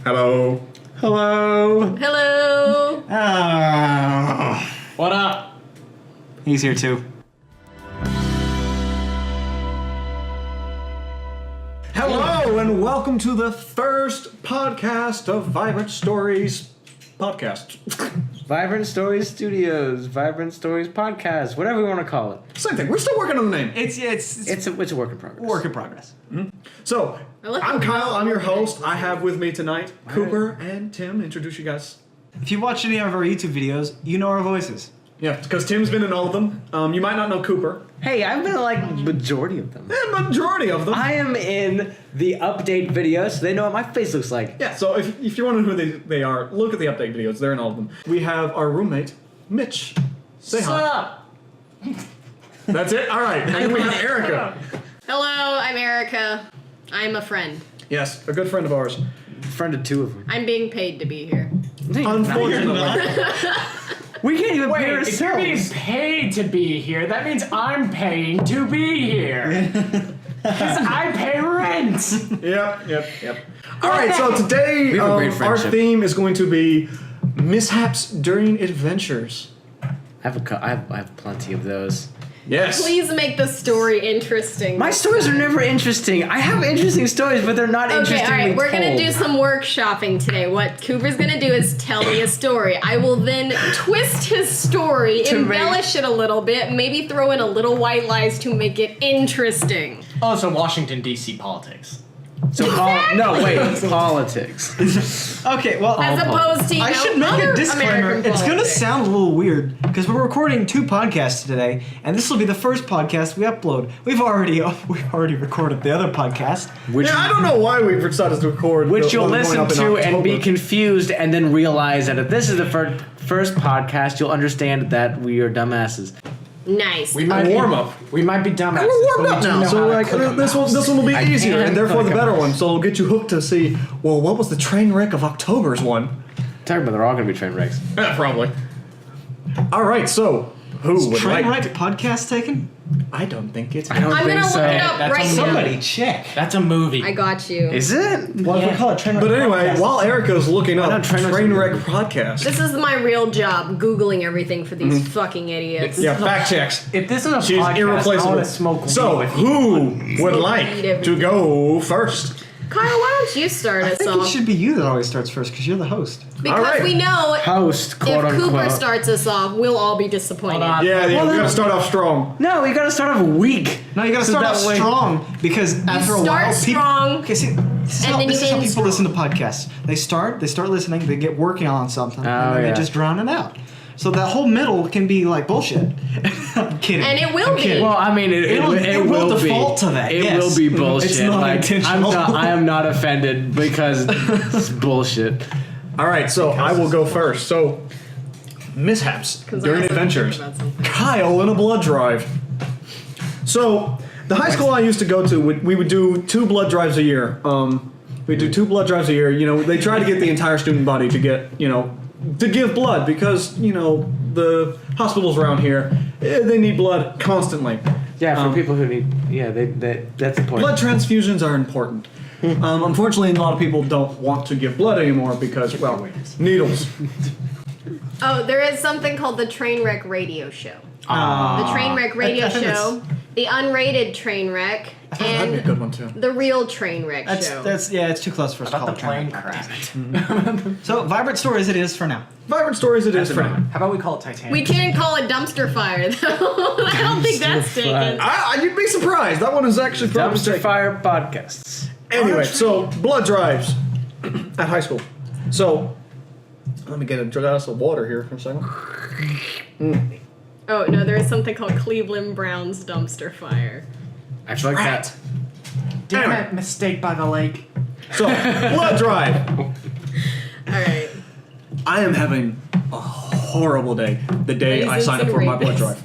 Hello. Hello. Hello. What up? He's here too. Hello and welcome to the first podcast of Vibrant Stories podcast. Vibrant Stories Studios, Vibrant Stories Podcast, whatever we want to call it. Same thing. We're still working on the name. It's a work in progress. Work in progress. Mm-hmm. So, I'm Kyle. I'm your host. I have with me tonight Cooper and Tim. Introduce you guys. If you watch any of our YouTube videos, you know our voices. Yeah, because Tim's been in all of them. You might not know Cooper. Hey, I've been in like majority of them. Yeah, majority of them. I am in the update videos, so they know what my face looks like. Yeah, so if you're wondering who they are, look at the update videos. They're in all of them. We have our roommate, Mitch. Say hi. What's up? That's it? All right. And then we have Erica. Hello, I'm Erica. I'm a friend. Yes, a good friend of ours. Friend of two of them. I'm being paid to be here. Unfortunately. We can't even pay Wait, if you're being ourselves. paid to be here, that means I'm paying to be here. Because I pay rent. Yep. All right, so today We have a great our friendship. theme is going to be mishaps during adventures. I have plenty of those. Yes. Please make the story interesting. My stories are never interesting. I have interesting stories, but they're not Okay, interesting. alright, we're gonna do some workshopping today. What Cooper's gonna do is tell me a story. I will then twist his story, To embellish it a little bit, maybe throw in a little white lies to make it interesting. Oh, so Washington, D.C. politics. So politics. Okay, well, As opposed to, you I know, should make other a disclaimer. American It's gonna politics. sound a little weird because we're recording 2 podcasts today, and this will be the first podcast we upload. We've already recorded the other podcast. Which Yeah, I don't know why we decided to record. Which the you'll one going listen up in to and be October. confused and then realize that if this is the first podcast, you'll understand that we are dumbasses. Nice. We might warm be, up. We might be dumbasses. And we're warmed but up we do now, know so how to like cook a this mouse. one will be I easier can and therefore cook the a better mouse. one. So it'll get you hooked to see. Well, what was the train wreck of October's one? Talking about they're all going to be train wrecks. Yeah, probably. All right, so who would Train like? wreck podcast taken? I don't think it's. I don't I'm think gonna so. look it up That's right a now. Somebody check. That's a movie. I got you. Is it? Well, if we call it train wreck But anyway, podcast, while Erica's looking up not Trainwreck's train a wreck movie? podcast. This is my real job, Googling everything for these fucking idiots. Yeah, fact checks. If this is a She's podcast, I irreplaceable. want to smoke weed So, with you. who would like to go first? Kyle, why don't you start I us think it off? should be you that always starts first because you're the host. Because Alright. we know Host, quote if Cooper unquote. starts us off, we'll all be disappointed. Hold on. Yeah, Well, we then- gotta start off strong. No, you got to start off weak. No, you gotta So start that off way- strong because after a start while, strong, Okay, see, this is and how, then this you is how end people strong. listen to podcasts. They start listening, they get working on something, and then yeah. they just drown it out. So that whole middle can be like bullshit. I'm kidding. And it will I'm be. kidding. Well, I mean, it will will default be. to that, It yes. will be bullshit. It's not like, intentional. I am not offended because it's bullshit. All right, so I will go first. So, mishaps 'Cause I during also adventures. think about something. Kyle in a blood drive. So, the high school I used to go to, we would do 2 blood drives a year. We do 2 blood drives a year. You know, they try to get the entire student body to get, to give blood because, the hospitals around here, they need blood constantly. Yeah, for people who need. Yeah, that's the point. Blood transfusions are important. Unfortunately, a lot of people don't want to give blood anymore because, well, needles. Oh, there is something called the Trainwreck Radio Show. The Trainwreck Radio I think Show, the unrated Trainwreck, That'd be a and good one too. the real Trainwreck Show. It's too close for us to About call the it train plane wreck. crash. So vibrant stories it is for now. Vibrant stories it is for now. How about we call it Titanic? We can't call it dumpster fire, though. I don't think that's taken. You'd be surprised. That one is actually probably Dumpster taken. Fire podcasts. Anyway, so blood drives at high school. So let me get a glass of water here for a second. Oh, no, there is something called Cleveland Browns dumpster fire. I feel like that. Damn Anyway. it, mistake by the lake. So blood drive. All right. I am having a horrible day. The day I Raisins sign up and for my blood rapists. drive.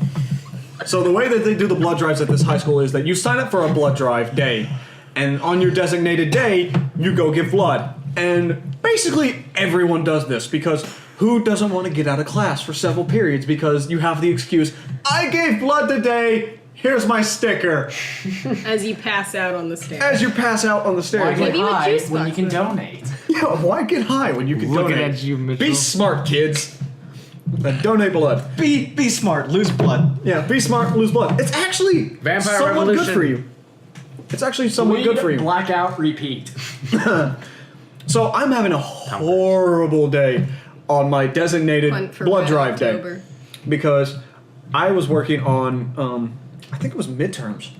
So the way that they do the blood drives at this high school is that you sign up for a blood drive day, and on your designated day, you go give blood. And basically everyone does this because who doesn't want to get out of class for several periods because you have the excuse, I gave blood today, here's my sticker, As you pass out on the stairs. as you pass out on the Why stairs. get Maybe with high juice when you boxes. can donate? Yeah, why get high when you can Looking donate? at you, Mitchell. Be smart, kids. And donate blood. Be smart. Lose blood. Yeah, be smart, lose blood. It's actually Vampire somewhat good Revolution. for you. It's actually somewhat good for you. Blackout, repeat. So I'm having a horrible day on my designated Fun for blood Red drive October. day because I was working on I think it was midterms.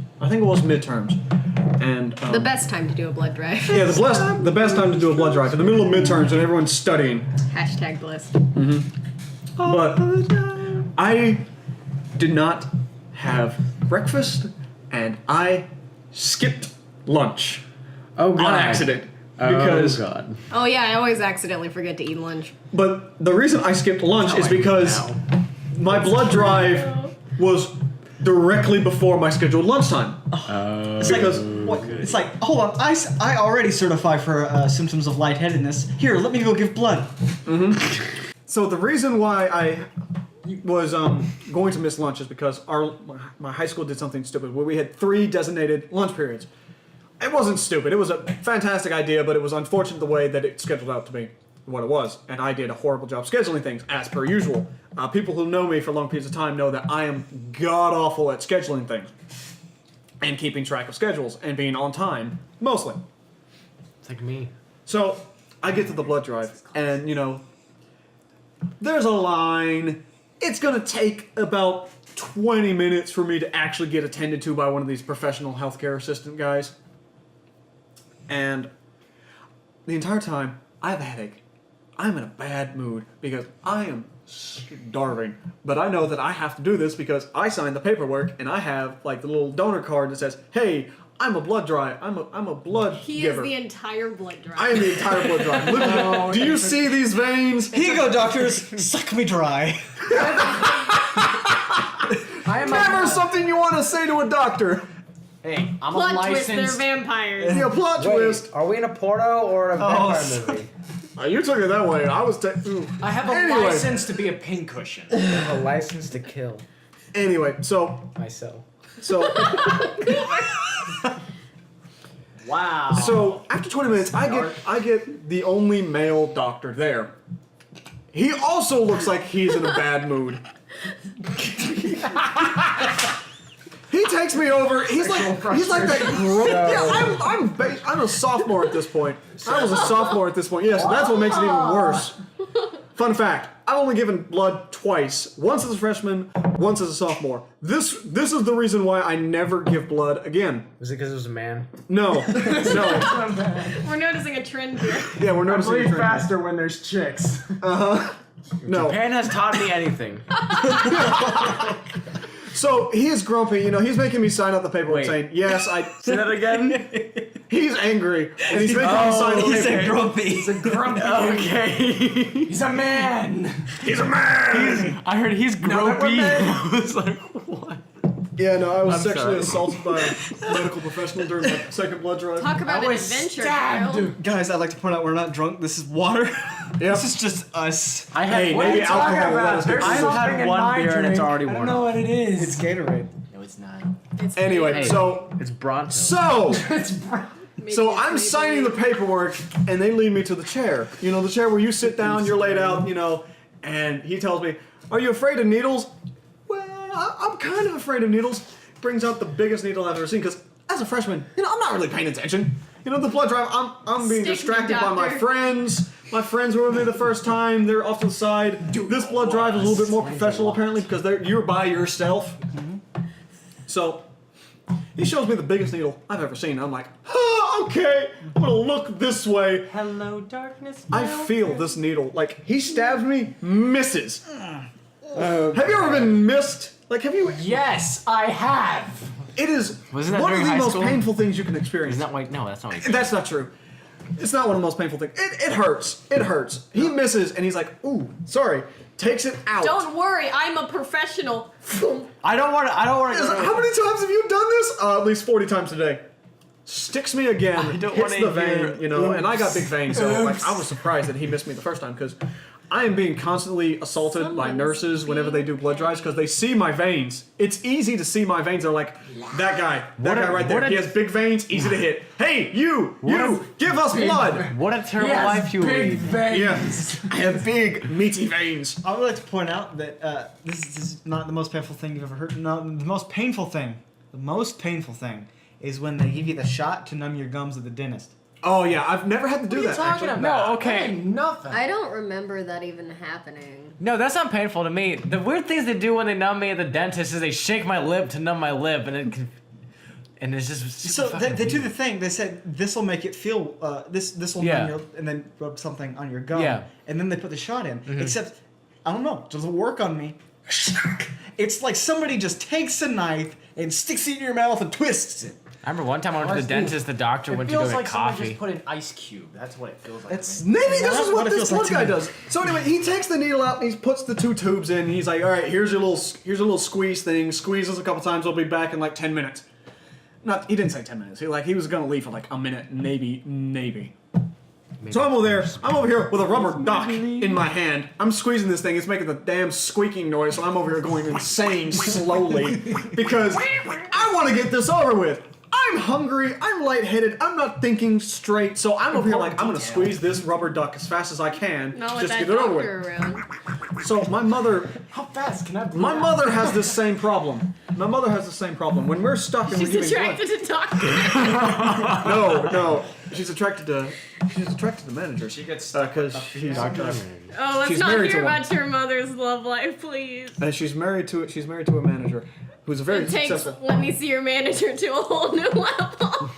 And The best time to do a blood drive. yeah, the best time to do a blood drive in the middle of midterms and everyone's studying. Hashtag blessed. But I did not have breakfast and I skipped lunch Oh god. on accident because God. Oh yeah, I always accidentally forget to eat lunch. but the reason I skipped lunch is because my blood drive was directly before my scheduled lunchtime. It's like, what? It's like, hold on, I already certify for symptoms of lightheadedness. Here, let me go give blood. So the reason why I was going to miss lunch is because my high school did something stupid where we had 3 designated lunch periods. It wasn't stupid. It was a fantastic idea, but it was unfortunate the way that it scheduled out to be what it was. And I did a horrible job scheduling things, as per usual. People who know me for long periods of time know that I am god-awful at scheduling things. And keeping track of schedules and being on time, mostly. It's like me. So, I get to the blood drive, and, there's a line. It's gonna take about 20 minutes for me to actually get attended to by one of these professional healthcare assistant guys. And the entire time, I have a headache. I'm in a bad mood because I am starving. But I know that I have to do this because I signed the paperwork and I have like the little donor card that says, "Hey, I'm a blood drive. I'm a blood He giver. is the entire blood drive. I am the entire blood drive. Literally, do you see these veins? Here you go, doctors. Suck me dry. I am Never something you want to say to a doctor. Hey, I'm a Plot twist, they're licensed. vampires. Yeah, plot twist. Are we in a porno or a vampire movie? You took it that way. I was. I have a Anyway. license to be a pincushion. A license to kill Anyway, so myself. Wow. So after 20 minutes, I get the only male doctor there. He also looks like he's in a bad mood. He takes me over. He's like that. I'm a sophomore at this point. I was a sophomore at this point. Yes, that's what makes it even worse. Fun fact: I've only given blood twice. Once as a freshman, once as a sophomore. This is the reason why I never give blood again. Was it because it was a man? No. We're noticing a trend here. Yeah, we're I noticing. breathe a trend. faster when there's chicks. No. Japan has taught me anything. So he is grumpy. He's making me sign out the paperwork Wait. saying, "Yes, I." Say that again. He's angry and he's making me sign the He paperwork. said grumpy. He's a grumpy. Okay. He's a man. He's a man. I heard he's Now that we're gropey. men. I was like, what? Yeah, no, I was I'm sexually sorry. assaulted by a medical professional during my second blood drive. Talk about I an was adventure, stabbed. Kyle. Guys, I'd like to point out we're not drunk. This is water. Yeah. This is just us. I had Hey, What are maybe you talking alcohol will let about? us There's get I've through. something had in one my beer and it's drink. already I don't worn know off. what it is. It's Gatorade. No, it's not. It's Anyway, Hey. so It's Bronto. maybe so it's I'm maybe- signing the paperwork, and they lead me to the chair. The chair where you sit down, you're laid out, and he tells me, "Are you afraid of needles?" Well, I'm kind of afraid of needles. Brings out the biggest needle I've ever seen, because as a freshman, I'm not really paying attention. The blood drive, I'm being Stick me, distracted by my doctor. friends. My friends were with me the first time. They're off to the side. This blood drive is a little bit more professional, apparently, because you're by yourself. So, he shows me the biggest needle I've ever seen. I'm like, okay, I'm gonna look this way. Hello, darkness. I feel this needle. Like, he stabs me, misses. Have you ever been missed? Like, have you? Yes, I have. It is Wasn't that one of during the high most school? painful things you can experience. Isn't that like no? That's not like. That's not true. It's not one of the most painful things. It hurts. It hurts. He misses, and he's like, ooh, sorry. Takes it out. Don't worry, I'm a professional. I don't want to. It's like, how many times have you done this? At least 40 times a day. Sticks me again, I don't hits wanna the vein, hear- and I got big veins, so like I was surprised that he missed me the first time because I am being constantly assaulted by Someone's nurses whenever they do blood being drives because they see my veins. It's easy to see my veins. They're like, that guy right there. He has big veins, easy to hit. Hey, you, give us blood. What a terrible Yes, life you big lead. veins. Yeah, I have big, meaty veins. I would like to point out that this is not the most painful thing you've ever heard. No, the most painful thing is when they give you the shot to numb your gums at the dentist. Oh yeah, I've never had to do that. Talking actually. about No, okay. Ain't nothing. I don't remember that even happening. No, that's not painful to me. The weird things they do when they numb me at the dentist is they shake my lip to numb my lip, and it's just So super they fucking do weird. the thing. They said this will make it feel. This will Yeah. numb your, and then rub something on your gum. Yeah. And then they put the shot in. Except, I don't know. Doesn't work on me. It's like somebody just takes a knife and sticks it in your mouth and twists it. I remember one time I went to the dentist, the doctor went to go feels get like someone coffee. just put an ice cube. That's what it feels like. It's Maybe this That's is what it this feels like one to guy me. does. So anyway, he takes the needle out and he puts the 2 tubes in. And he's like, all right, here's a little squeeze thing. Squeezes a couple times. I'll be back in like 10 minutes. He didn't say 10 minutes. He was gonna leave for like a minute, maybe. So I'm over here with a rubber duck in my hand. I'm squeezing this thing. It's making the damn squeaking noise. So I'm over here going insane slowly because I want to get this over with. I'm hungry. I'm lightheaded. I'm not thinking straight. So I'm over here like I'm gonna squeeze this rubber duck as fast as I can Not with just to that get it over with. doctor around. So my mother fast can I? My mother has this same problem. When we're stuck and She's we're giving attracted to doctors. blood. No. She's attracted to managers. She gets because she's Oh, let's She's not married hear to one. about your mother's love life, please. and she's married to a manager who's a very It takes successful. let me see your manager to a whole new level.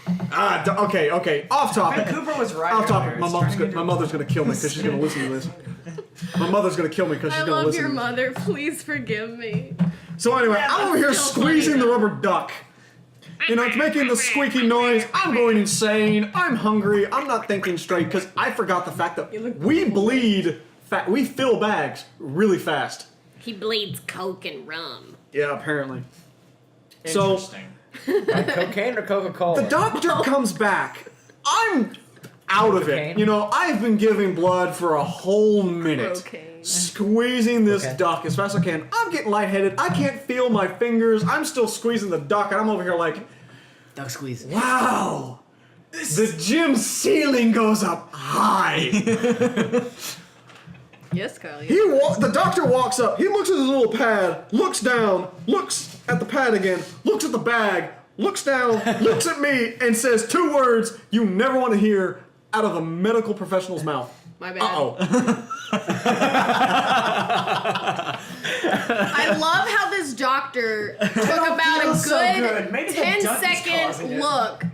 Okay. Off topic. Cooper was right. Off topic. earlier. My It's mother's turning my mother's gonna kill me because she's gonna listen to this. My mother's gonna kill me because she's I gonna love listen your to this. mother. Please forgive me. So anyway, Yeah, I'm over here that's still squeezing funny, the though. rubber duck. You know, it's making the squeaky noise. I'm going insane. I'm hungry. I'm not thinking straight because I forgot the fact that You look we bleed. We fill bags really fast. He bleeds coke and rum. Yeah, apparently. So Interesting. Cocaine or Coca-Cola? the doctor comes back. I'm out of it. Cocaine? You know, I've been giving blood for a whole minute. Cocaine. Squeezing this Okay. duck as fast as I can. I'm getting lightheaded. I can't feel my fingers. I'm still squeezing the duck, and I'm over here like, Duck squeeze. wow. The gym ceiling goes up high. Yes, Carly. The doctor walks up. He looks at his little pad, looks down, looks at the pad again, looks at the bag, looks down, looks at me, and says 2 words you never want to hear out of a medical professional's mouth. My bad. Uh-oh. I love how this doctor took about feel a so good good. Maybe the 10 duck is causing second it. look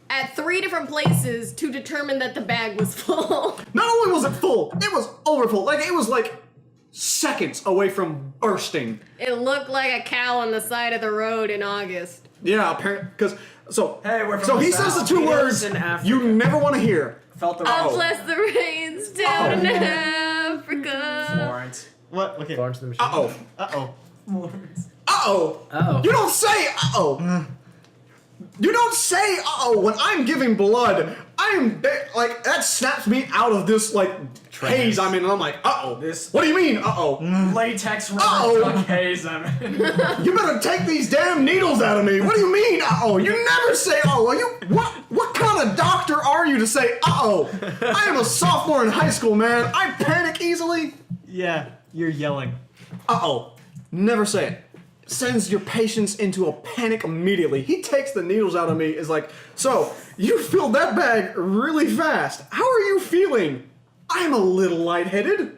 at 3 different places to determine that the bag was full. Not only was it full, it was overfull. Like, it was like seconds away from bursting. It looked like a cow on the side of the road in August. Yeah, apparently. Because, Hey, we're from so the he says the South. 2 He words lives in Africa. you never want to hear. Felt the Oh, wrong. bless the rains down in Africa. Florence. What? Okay. Florence and the Machine. Uh-oh. Uh-oh. Florence. Uh-oh. Uh-oh. You don't say uh-oh. You don't say uh-oh when I'm giving blood. Like, that snaps me out of this, like, haze I'm in, and I'm like, uh-oh. This- What do you mean, uh-oh? Latex Uh-oh. rubber duck haze. I mean. You better take these damn needles out of me. What do you mean, uh-oh? You never say uh-oh. What kind of doctor are you to say uh-oh? I am a sophomore in high school, man. I panic easily. Yeah, you're yelling. Uh-oh. Never say it. Sends your patients into a panic immediately. He takes the needles out of me, is like, so, you filled that bag really fast. How are you feeling? I'm a little lightheaded.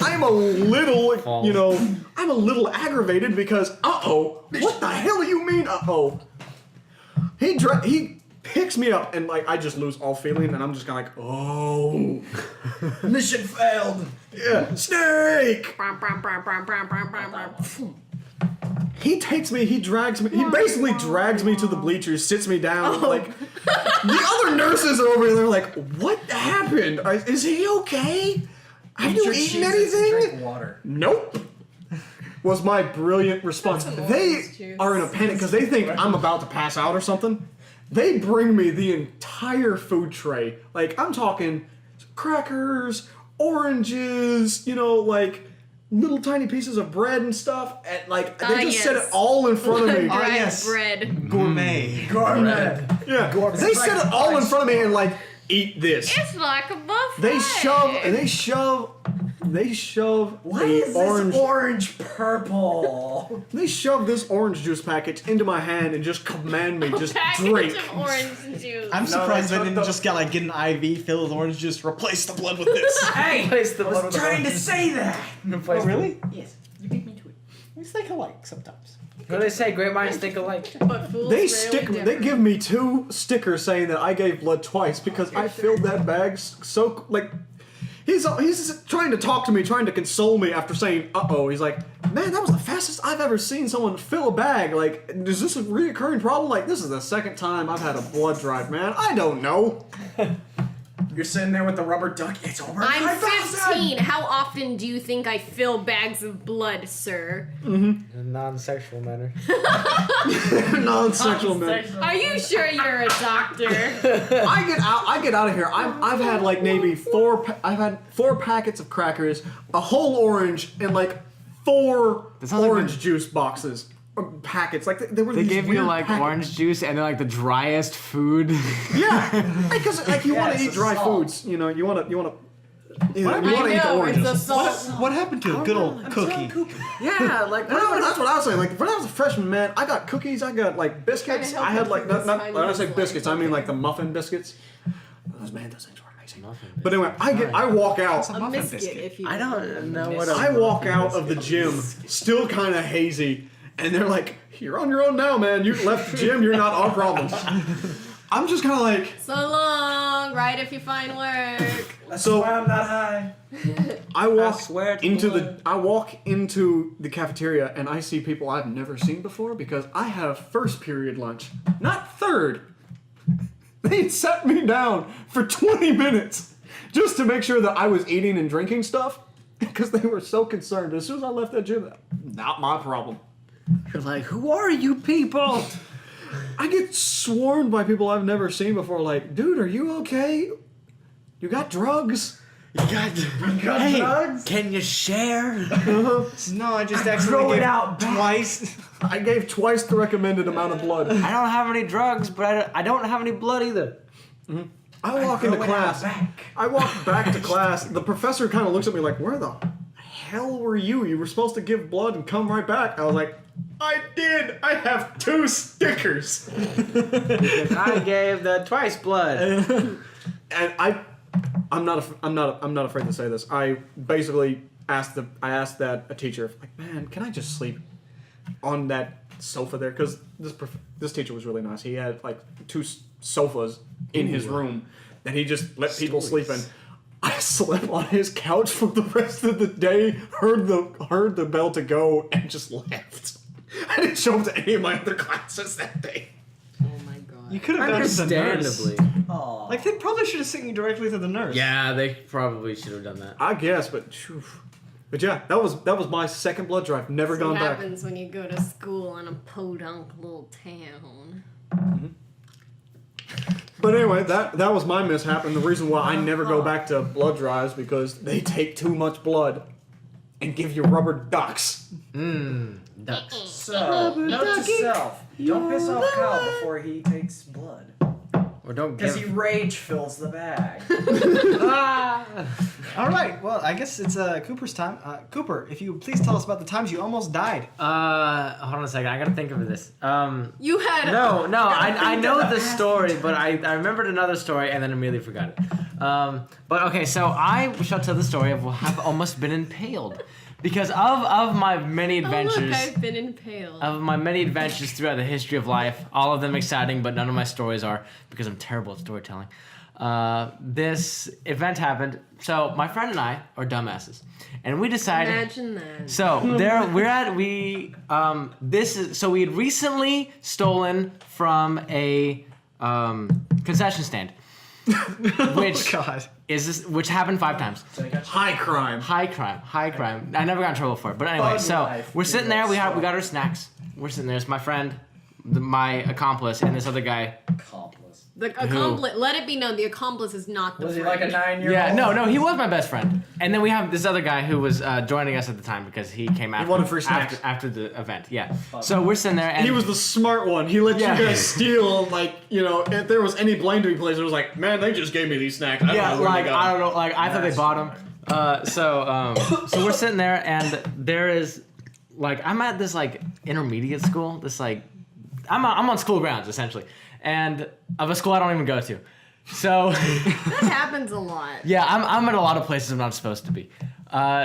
I'm a little, I'm a little aggravated because, uh-oh, what the hell do you mean, uh-oh? He picks me up and, like, I just lose all feeling and I'm just kind of like, oh. Mission failed. Yeah, snake! He drags me, he basically drags me to the bleachers, sits me down, like, the other nurses are over there, they're like, what happened? Is he okay? Have you eaten anything? Drink water. Nope. Was my brilliant response. That's an They orange juice. are in a panic because they think I'm about to pass out or something. They bring me the entire food tray. Like, I'm talking crackers, oranges, like little tiny pieces of bread and stuff, and like they just set it yes. all in front of me. Dried yes. bread. Gourmet. Yeah, they set it all in front of me and like eat this. It's like a buffet. They shove Why the is orange. this orange purple? They shove this orange juice package into my hand and just command me just drink. Package of orange juice. I'm surprised they they took didn't just get an IV filled with orange juice, replace the blood with this. Hey, Place the I was blood trying to say that. Oh, really? Yes, you beat me to it. We think alike sometimes. What do they say? Great minds think alike. But fools They rarely They differ. give me 2 stickers saying that I gave blood twice because I filled that bag so like. He's trying to talk to me, trying to console me after saying, uh-oh. He's like, man, that was the fastest I've ever seen someone fill a bag. Like, is this a reoccurring problem? Like, this is the second time I've had a blood drive, man. I don't know. You're sitting there with the rubber duck. It's over. I'm 5,000. 15. How often do you think I fill bags of blood, sir? In a non-sexual manner. Non-sexual, man. Are you sure you're a doctor? I get out of here. I've had like maybe 4. I've had 4 packets of crackers, a whole orange, and like 4 sounds like orange juice boxes. Packets. Like they were They these give you weird like packets. orange juice and then like the driest food. Yeah, because like you want it's to eat a dry salt. foods. You want to eat the I know, oranges. it's a salt. What happened to a good old cookie? Yeah, like No, that's what I was saying. Like when I was a freshman, man, I got cookies, I got like biscuits. Trying to I help had like you not find when I say those biscuits, I lines. mean like the muffin biscuits. Those things were amazing. But anyway, I walk out. A biscuit, if you I don't know what I walk out of the gym, still kind of hazy, and they're like, "You're on your own now, man. You left the gym. You're not our problem." I'm just kind of like, So long, right if you find work. That's So- why I'm not high. I walk swear to into God. I walk into the cafeteria and I see people I've never seen before because I have first period lunch, not third. They sat me down for 20 minutes just to make sure that I was eating and drinking stuff because they were so concerned. As soon as I left that gym, not my problem. You're like, who are you people? I get swarmed by people I've never seen before. Like, dude, are you okay? You got drugs? Hey, drugs? can you share? No, I just actually throw it gave out back. twice. I gave twice the recommended amount of blood. I don't have any drugs, but I don't have any blood either. I walk into throw it out class. back. I walk back to class. The professor kind of looks at me like, "Where the hell were you? You were supposed to give blood and come right back." I was like, "I did. I have 2 stickers." I gave the twice blood. And I'm not afraid to say this. I basically asked that a teacher, like, "Man, can I just sleep on that sofa there?" Because this teacher was really nice. He had like 2 sofas in his room that he just let people sleep in. I slept on his couch for the rest of the day. Heard the bell to go and just left. I didn't show up to any of my other classes that day. Oh my god. You could have gone to the nurse. Understandably. Aw. Like they probably should have sent you directly to the nurse. Yeah, they probably should have done that. I guess, but yeah, that was my second blood drive. Never What gone back. happens when you go to school in a podunk little town? But anyway, that was my mishap, and the reason why I never go back to blood drives because they take too much blood and give you rubber ducks. Ducks. So, note to self: don't piss off Kyle before he takes blood, Or don't because he give. rage fills the bag. All right. Well, I guess it's Cooper's time. Cooper, if you please tell us about the times you almost died. Hold on a second. I gotta think of this. You had No, I know the story, but I remembered another story and then immediately forgot it. But okay, so I shall tell the story of have almost been impaled because of my many Oh, look, adventures. I've been impaled. Of my many adventures throughout the history of life, all of them exciting, but none of my stories are because I'm terrible at storytelling. This event happened. So my friend and I are dumbasses, and we decided. Imagine that. So we had recently stolen from a concession stand, which God. which happened 5 times. High crime. High crime. I never got in trouble for it. But anyway, Bug so life, we're sitting there. We dude. got our snacks. We're sitting there. It's my friend, my accomplice, and this other guy. Accomplice. The accomplice. Let it be known, the accomplice is not the Was he friend. like a 9-year-old? Yeah, no, he was my best friend. And then we have this other guy who was joining us at the time because he came after, wanted free snacks. after the event. Yeah. So we're sitting there, and He was the smart one. He let Yeah. you guys steal, like, you know, if there was any blame to be placed, it was like, man, they just gave me these snacks. I don't yeah, know where like they got I them." don't know, like I thought they bought him. So we're sitting there, and there is like I'm at this like intermediate school. This like I'm on school grounds essentially, and of a school I don't even go to. So That happens a lot. yeah, I'm at a lot of places I'm not supposed to be.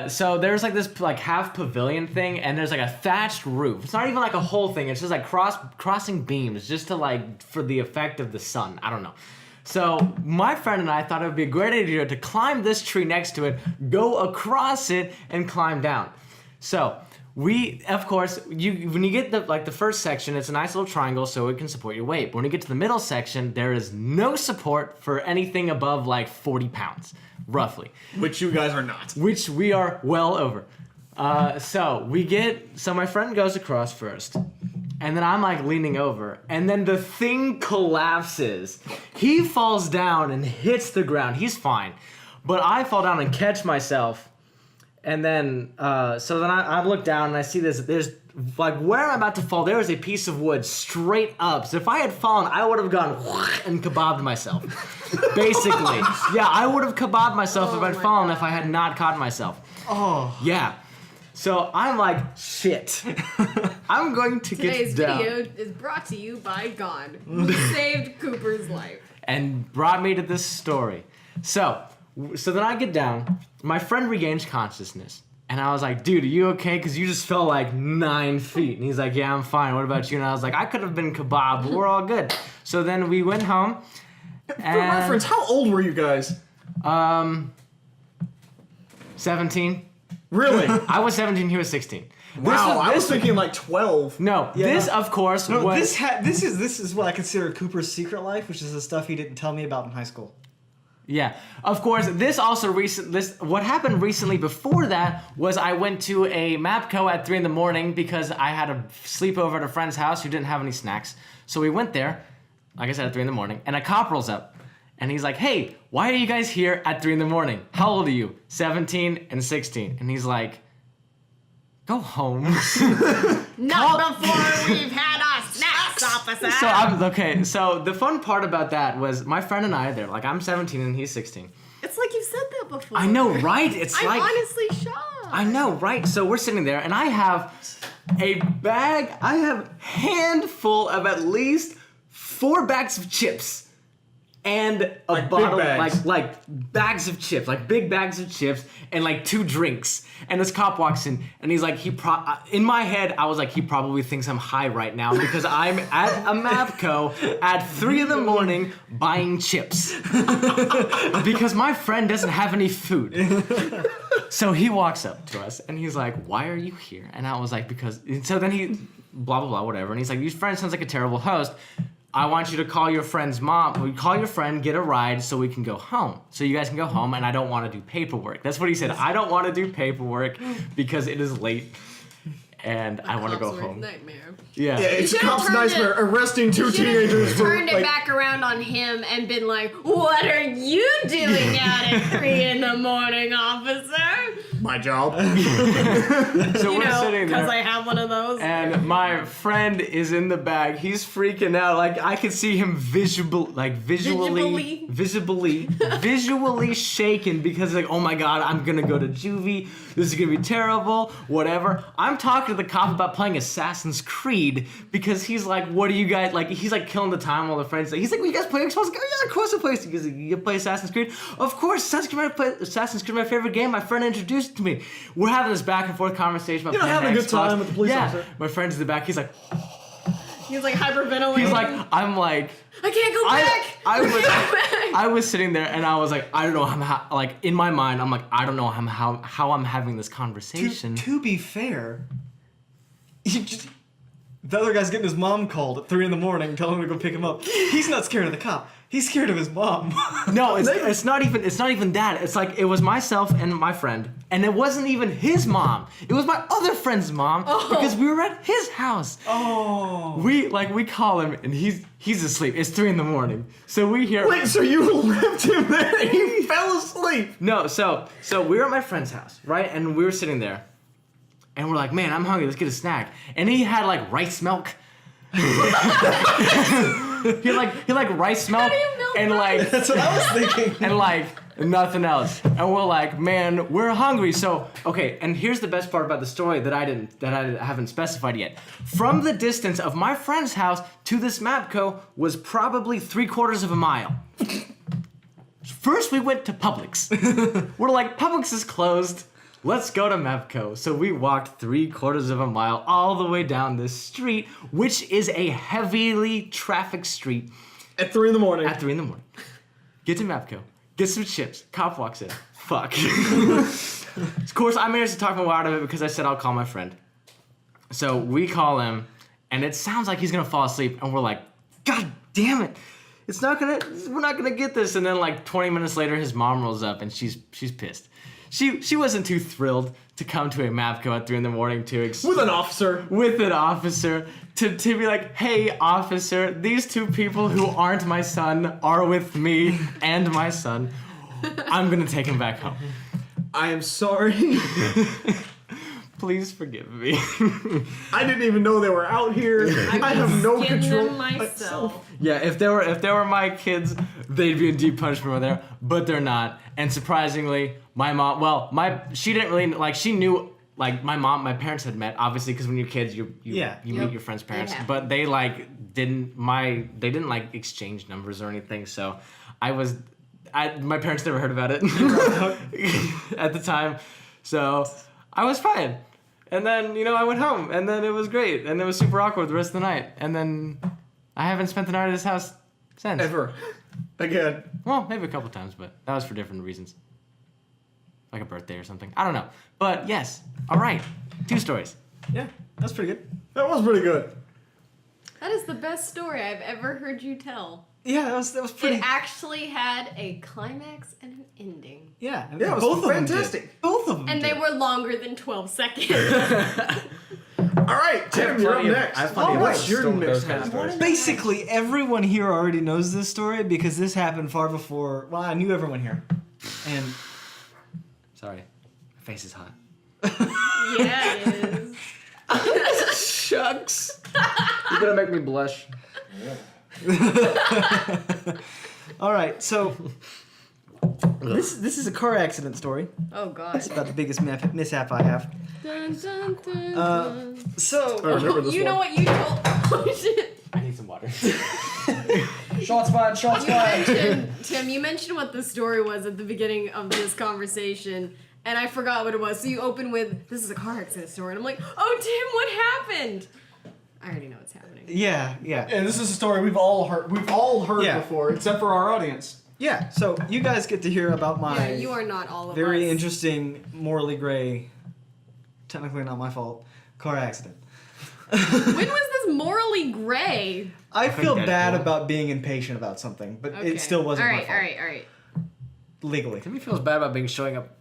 So there's like this like half pavilion thing, and there's like a thatched roof. It's not even like a whole thing. It's just like crossing beams, just to like for the effect of the sun. I don't know. So my friend and I thought it would be a great idea to climb this tree next to it, go across it, and climb down. So we, of course, when you get the first section, it's a nice little triangle so it can support your weight. But when you get to the middle section, there is no support for anything above like 40 pounds, roughly. Which you guys are not. Which we are well over. So my friend goes across first, and then I'm like leaning over, and then the thing collapses. He falls down and hits the ground. He's fine, but I fall down and catch myself, and then so then I look down and I see this. There's like where I'm about to fall. There is a piece of wood straight up. So if I had fallen, I would have gone and kebabbed myself. Basically, yeah, I would have kebabbed myself if I'd fallen if I had not caught myself. Oh. Yeah. So I'm like, shit. I'm going to Today's get down. video is brought to you by God, who saved Cooper's life. And brought me to this story. So then I get down. My friend regains consciousness. And I was like, dude, are you okay? Because you just fell like 9 feet. And he's like, yeah, I'm fine. What about you? And I was like, I could have been kebab, but we're all good. So then we went home. For reference, how old were you guys? 17. Really? I was 17, he was 16. Wow, I was thinking like 12. No, Yeah, this, no. of course, No, was... this is what I consider Cooper's secret life, which is the stuff he didn't tell me about in high school. Yeah, of course. What happened recently before that was I went to a Mapco at 3 a.m. because I had a sleepover at a friend's house who didn't have any snacks. So we went there, like I said, at 3 a.m. and a cop rolls up. And he's like, hey, why are you guys here at 3 a.m? How old are you? 17 and 16. And he's like, go home. Not before we've had our snacks, officer. So so the fun part about that was my friend and I, I'm 17 and he's 16. It's like you've said that before. I know, right? It's I'm like... honestly shocked. I know, right? So we're sitting there, and I have a bag. I have handful of at least 4 bags of chips, and a Like big bottle, bags. like bags of chips, like big bags of chips, and like 2 drinks. And this cop walks in, and he's like, in my head, I was like, he probably thinks I'm high right now because I'm at a Mapco at 3 a.m. buying chips because my friend doesn't have any food. So he walks up to us and he's like, why are you here? And I was like, because... So then he... Blah, blah, blah, whatever. And he's like, your friend sounds like a terrible host. I want you to call your friend's mom. We call your friend, get a ride so we can go home. So you guys can go home and I don't want to do paperwork. That's what he said. I don't want to do paperwork because it is late and I want to go home. Nightmare. Yeah. Yeah, it's a should've cop's turned nightmare it- arresting 2 Should've teenagers for turned it like, back around on him and been like, what are you doing out at 3 a.m, officer? my job. So You we're know, sitting because there. I have one of those. And my friend is in the bag. He's freaking out. Like I could see him visually shaken because like, oh my god, I'm gonna go to juvie. This is gonna be terrible. Whatever. I'm talking to the cop about playing Assassin's Creed because he's like, what do you guys like? He's like killing the time while the friends like, he's like, well, you guys play Xbox? Yeah, of course I play. Because you play Assassin's Creed. Of course, Assassin's Creed, my favorite game. My friend introduced it to me. We're having this back and forth conversation about You know, playing having a good Xbox. time with the police yeah. officer. My friend's in the back. He's like, He's like hyperventilating. he's like, I'm like, I can't go back. I was sitting there and I was like, I don't know how, like in my mind, I'm like, I don't know how I'm having this conversation. To be fair, the other guy's getting his mom called at 3 a.m, telling him to go pick him up. He's not scared of the cop. He's scared of his mom. No, it's not even that. It's like it was myself and my friend, and it wasn't even his mom. It was my other friend's mom because we were at his house. Oh. We call him and he's asleep. It's 3 a.m. So we hear. Wait, so you left him there and he fell asleep? No, so we were at my friend's house, right? And we were sitting there, and we're like, man, I'm hungry. Let's get a snack. And he had like rice milk. He like rice milk and like That's what I was thinking. and like nothing else. And we're like, man, we're hungry. So okay, and here's the best part about the story that I haven't specified yet. From the distance of my friend's house to this Mapco was probably 3/4 of a mile. First we went to Publix. We're like, Publix is closed. Let's go to Mapco. So we walked 3/4 of a mile all the way down this street, which is a heavily trafficked street. At 3 a.m. At 3 a.m. Get to Mapco. Get some chips. Cop walks in. Fuck. Of course, I managed to talk my way out of it because I said I'll call my friend. So we call him, and it sounds like he's gonna fall asleep, and we're like, God damn it. We're not gonna get this. And then like 20 minutes later, his mom rolls up, and she's pissed. She wasn't too thrilled to come to a Mapco at 3 a.m. With an officer. With an officer to be like, hey officer, these 2 people who aren't my son are with me and my son. I'm gonna take him back home. I am sorry. Please forgive me. I didn't even know they were out here. I have no Skin control. them myself. Yeah, if they were my kids, they'd be in deep punishment over there, but they're not. And surprisingly, my mom, she didn't really, like, she knew, like, my parents had met, obviously, because when you're kids, you meet your friend's parents, Yeah. but they, like, didn't, like, exchange numbers or anything, so my parents never heard about it at the time, so I was fine. And then, I went home, and then it was great, and it was super awkward the rest of the night, and then I haven't spent the night at his house since. Ever. Again. Well, maybe a couple times, but that was for different reasons. Like a birthday or something. I don't know. But yes, all right. 2 stories. Yeah, that's pretty good. That was pretty good. That is the best story I've ever heard you tell. Yeah, that was pretty. It actually had a climax and an ending. Yeah, Yeah, it was both fantastic. Of them did. Both of them. And did. they were longer than 12 seconds. All right, Tim, you're up next. What's your next story? Basically, everyone here already knows this story because this happened far before. Well, I knew everyone here, and Sorry. My face is hot. Yeah, it is. Shucks. You're going to make me blush. all right. So this is a car accident story. Oh, God. It's about the biggest mishap I have. Dun, dun, dun, dun. So I remember this You one. know what you told... Oh, shit. I need some water. shots fired. Shots Tim, you mentioned what the story was at the beginning of this conversation, and I forgot what it was. So you open with, this is a car accident story, and I'm like, oh, Tim, what happened? I already know what's happening. Yeah. And this is a story we've all heard Yeah. before, except for our audience. Yeah. So you guys get to hear about my Yeah, you are not all of very us. interesting, morally gray, technically not my fault, car accident. When was this morally gray? I feel get it. bad about being impatient about something, but Okay. it still wasn't my fault. All right. Legally. Timmy feels bad about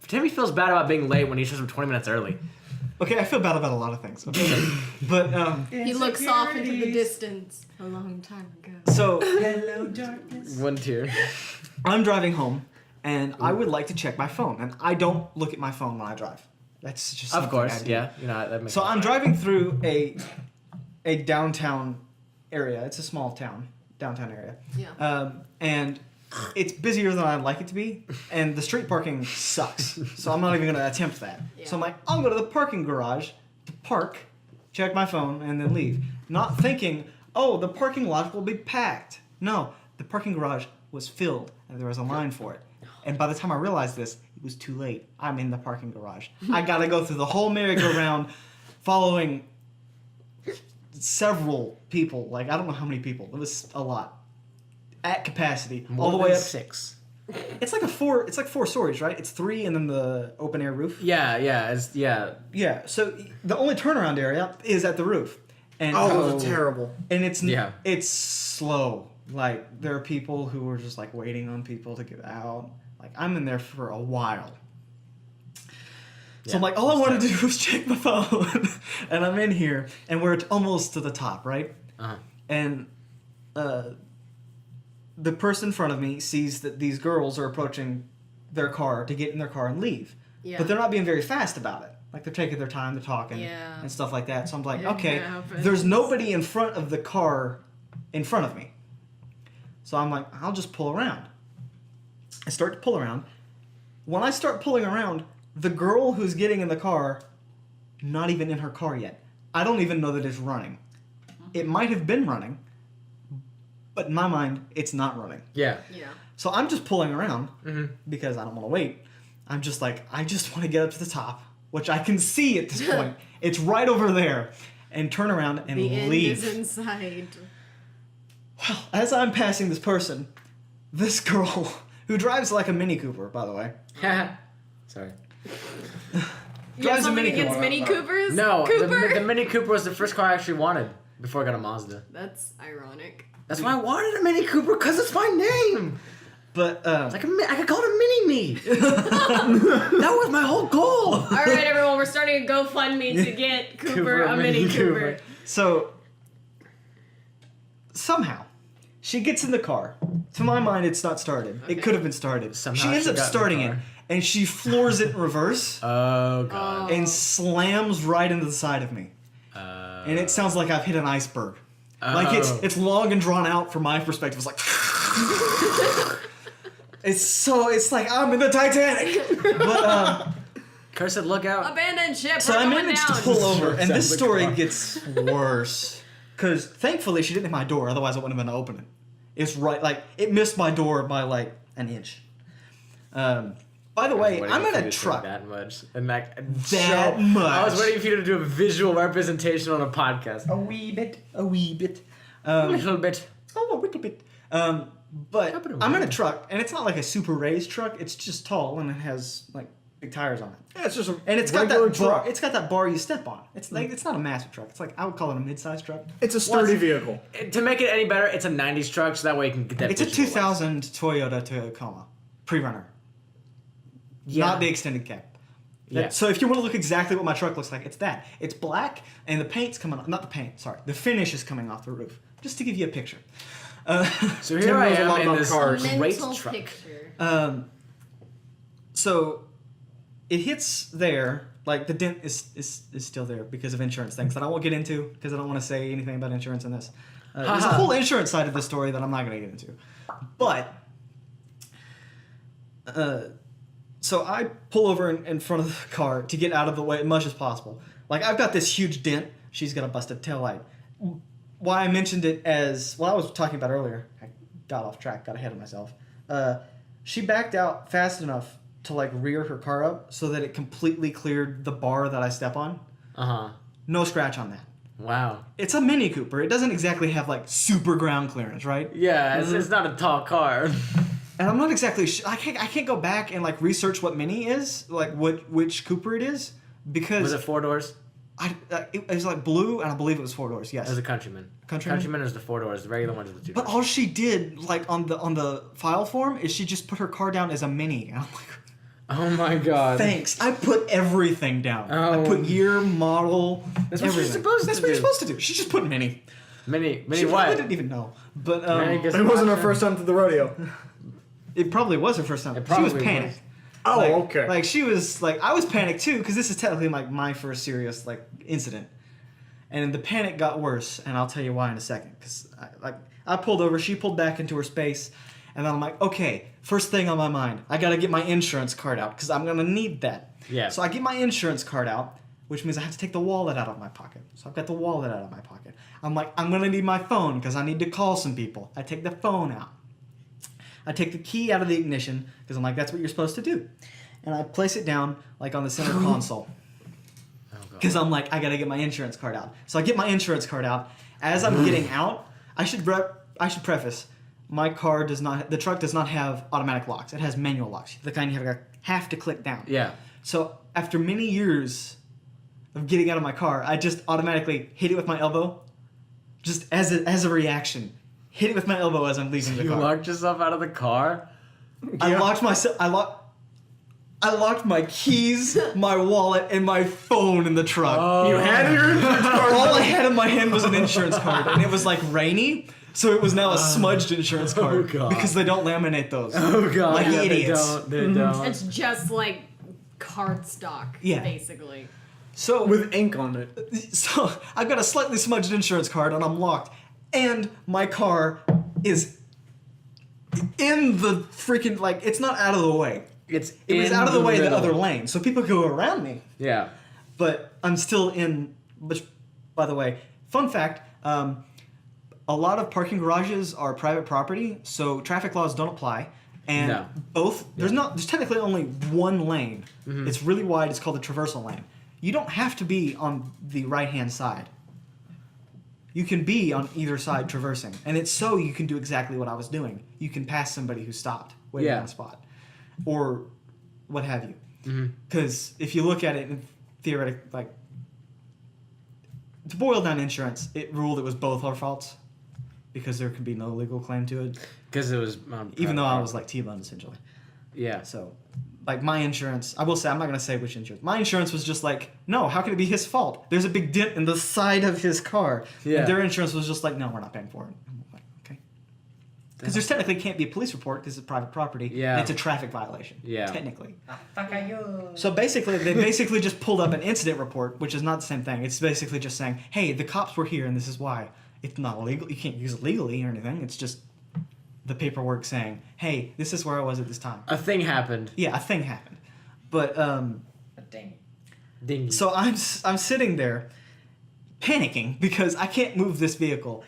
Timmy feels bad about being late when he shows up 20 minutes early. Okay, I feel bad about a lot of things. Okay? But He looks off into the distance a long time ago. so Hello, darkness. 1 tear. I'm driving home, and I would like to check my phone, and I don't look at my phone when I drive. That's just Of something course, I do. yeah. That makes So sense. I'm driving through a downtown area. It's a small downtown area. Yeah. And it's busier than I'd like it to be, and the street parking sucks. So I'm not even gonna attempt that. Yeah. So I'm like, I'll go to the parking garage to park, check my phone, and then leave. Not thinking, oh, the parking lot will be packed. No, the parking garage was filled, and there was a line for it. And by the time I realized this, it was too late. I'm in the parking garage. I gotta go through the whole merry-go-round, following several people. Like, I don't know how many people. It was a lot. At capacity. all the way up. 6. It's like 4 stories, right? It's 3 and then the open air roof. Yeah. Yeah. So the only turnaround area is at the roof. And Oh, those are terrible. And it's Yeah. it's slow. Like, there are people who are just, like, waiting on people to get out. Like, I'm in there for a while. So I'm like, all I wanted to do was check my phone. And I'm in here, and we're almost to the top, right? Uh-huh. And the person in front of me sees that these girls are approaching their car to get in their car and leave. Yeah. But they're not being very fast about it. Like, they're taking their time, they're talking Yeah. and stuff like that. So I'm like, It okay, happens. there's nobody in front of the car in front of me. So I'm like, I'll just pull around. I start to pull around. When I start pulling around, the girl who's getting in the car, not even in her car yet. I don't even know that it's running. It might have been running, but in my mind, it's not running. Yeah. Yeah. So I'm just pulling around Mm-hmm. because I don't want to wait. I'm just like, I just want to get up to the top, which I can see at this point. It's right over there. And turn around and The end leave. is in sight. Well, as I'm passing this person, this girl, who drives like a Mini Cooper, by the way. Sorry. You have Drives a something Mini against Cooper. Mini Coopers? No, Cooper? the Mini Cooper was the first car I actually wanted before I got a Mazda. That's ironic. That's why I wanted a Mini Cooper, because it's my name. But, It's like I could call it a Mini-Me. That was my whole goal. All right, everyone, we're starting a GoFundMe to get Cooper a Mini Cooper. so, somehow, she gets in the car. To my mind, it's not started. It could have been started. Somehow she ends she up got in the starting it, car. and she floors it in reverse Oh, God. and slams right into the side of me. And it sounds like I've hit an iceberg. Like Oh. it's long and drawn out from my perspective. It's like it's like I'm in the Titanic. But Kurt said, look out. Abandoned ship, so we're I going managed to down. pull over, and this Outside the story car. gets worse. Cause thankfully she didn't hit my door, otherwise I wouldn't have been able to open it. It's right, like it missed my door by like an inch. By the way, I'm in a truck. That much. And that much. I was waiting for you to do a visual representation on a podcast. A wee bit. A little bit. Oh, a little bit. But I'm in a truck, and it's not like a super raised truck. It's just tall, and it has like big tires on it. Yeah, it's just a And it's got regular that bar. truck. It's got that bar you step on. It's like it's not a massive truck. It's like I would call it a mid-sized truck. It's a sturdy vehicle. To make it any better, it's a 90s truck, so that way you can get that It's a visual. 2000 Toyota Tacoma pre-runner, not the extended cab. Yeah. So if you want to look exactly what my truck looks like, it's that. It's black, and the paint's coming off. Not the paint. Sorry, the finish is coming off the roof. Just to give you a picture. So Tim here I knows a am lot in about this cars. great Mental truck. picture. So it hits there, like the dent is still there because of insurance things that I won't get into because I don't want to say anything about insurance in this. There's a whole insurance side of the story that I'm not going to get into. But, so I pull over in front of the car to get out of the way as much as possible. Like I've got this huge dent. She's got a busted taillight. Why I mentioned it as, well, I was talking about earlier. I got off track, got ahead of myself. She backed out fast enough to like rear her car up so that it completely cleared the bar that I step on. Uh-huh. No scratch on that. Wow. It's a Mini Cooper. It doesn't exactly have like super ground clearance, right? Yeah, it's not a tall car. And I'm not exactly sure. I can't go back and like research what Mini is, like which Cooper it is, because Was it 4 doors? it was like blue, and I believe it was 4 doors. Yes. It was a Countryman. Countryman? Countryman is the 4 doors. The regular ones are the 2 But doors. all she did, like on the file form, is she just put her car down as a Mini, and I'm like, Oh my god. thanks. I put everything down. I Oh. put year, model, That's what you're everything. supposed That's to what you're do. supposed to do. She just put Mini. Mini She what? probably didn't even know. But Mini gets It wasn't her option. first time to the rodeo. it probably was her first time. It She was probably panicked. Oh, Like- okay. Like she was like, I was panicked too, because this is technically like my first serious like incident, and the panic got worse, and I'll tell you why in a second. Because I pulled over, she pulled back into her space, and then I'm like, okay, first thing on my mind, I gotta get my insurance card out because I'm gonna need that. Yeah. So I get my insurance card out, which means I have to take the wallet out of my pocket. So I've got the wallet out of my pocket. I'm like, I'm gonna need my phone because I need to call some people. I take the phone out. I take the key out of the ignition because I'm like, that's what you're supposed to do. And I place it down like on the center console. Oh, God. Because I'm like, I gotta get my insurance card out. So I get my insurance card out. As I'm getting out, I should preface, my car does not, the truck does not have automatic locks. It has manual locks, the kind you have to click down. Yeah. So after many years of getting out of my car, I just automatically hit it with my elbow, just as a reaction. hit it with my elbow as I'm leaving the You car. locked yourself out of the car? I locked myself. I locked my keys, my wallet, and my phone in the truck. You had your insurance card. All I had in my hand was an insurance card, and it was like rainy, so it was now a smudged insurance card God. because they don't laminate those. Oh god, Like yeah, idiots. They don't. It's just like cardstock, Yeah. basically. So With ink on it. So I've got a slightly smudged insurance card and I'm locked. And my car is in the freaking, like, it's not out of the way. It was out of the way the other lane. So people go around me. Yeah. But I'm still in, which, by the way, fun fact, a lot of parking garages are private property, so traffic laws don't apply. And No. there's technically only one lane. It's really wide, it's called the traversal lane. You don't have to be on the right-hand side. You can be on either side traversing. And it's so you can do exactly what I was doing. You can pass somebody who stopped, waiting Yeah. on the spot. Or what have you. Because if you look at it in theoretic, like, to boil down insurance, it ruled it was both our faults. Because there could be no legal claim to it. Because it was Even though I was like T-boned essentially. Yeah. So, like, my insurance, I will say, I'm not going to say which insurance. My insurance was just like, no, how can it be his fault? There's a big dent in the side of his car. Yeah. And their insurance was just like, no, we're not paying for it. I'm like, okay. Because there technically can't be a police report because it's private property. Yeah. And it's a traffic violation. Yeah. Technically. Fuck are you? So basically, they basically just pulled up an incident report, which is not the same thing. It's basically just saying, hey, the cops were here and this is why. It's not illegal. You can't use it legally or anything. It's just the paperwork saying, hey, this is where I was at this time. A thing happened. Yeah, a thing happened. But, Dang. Ding. so I'm sitting there panicking because I can't move this vehicle.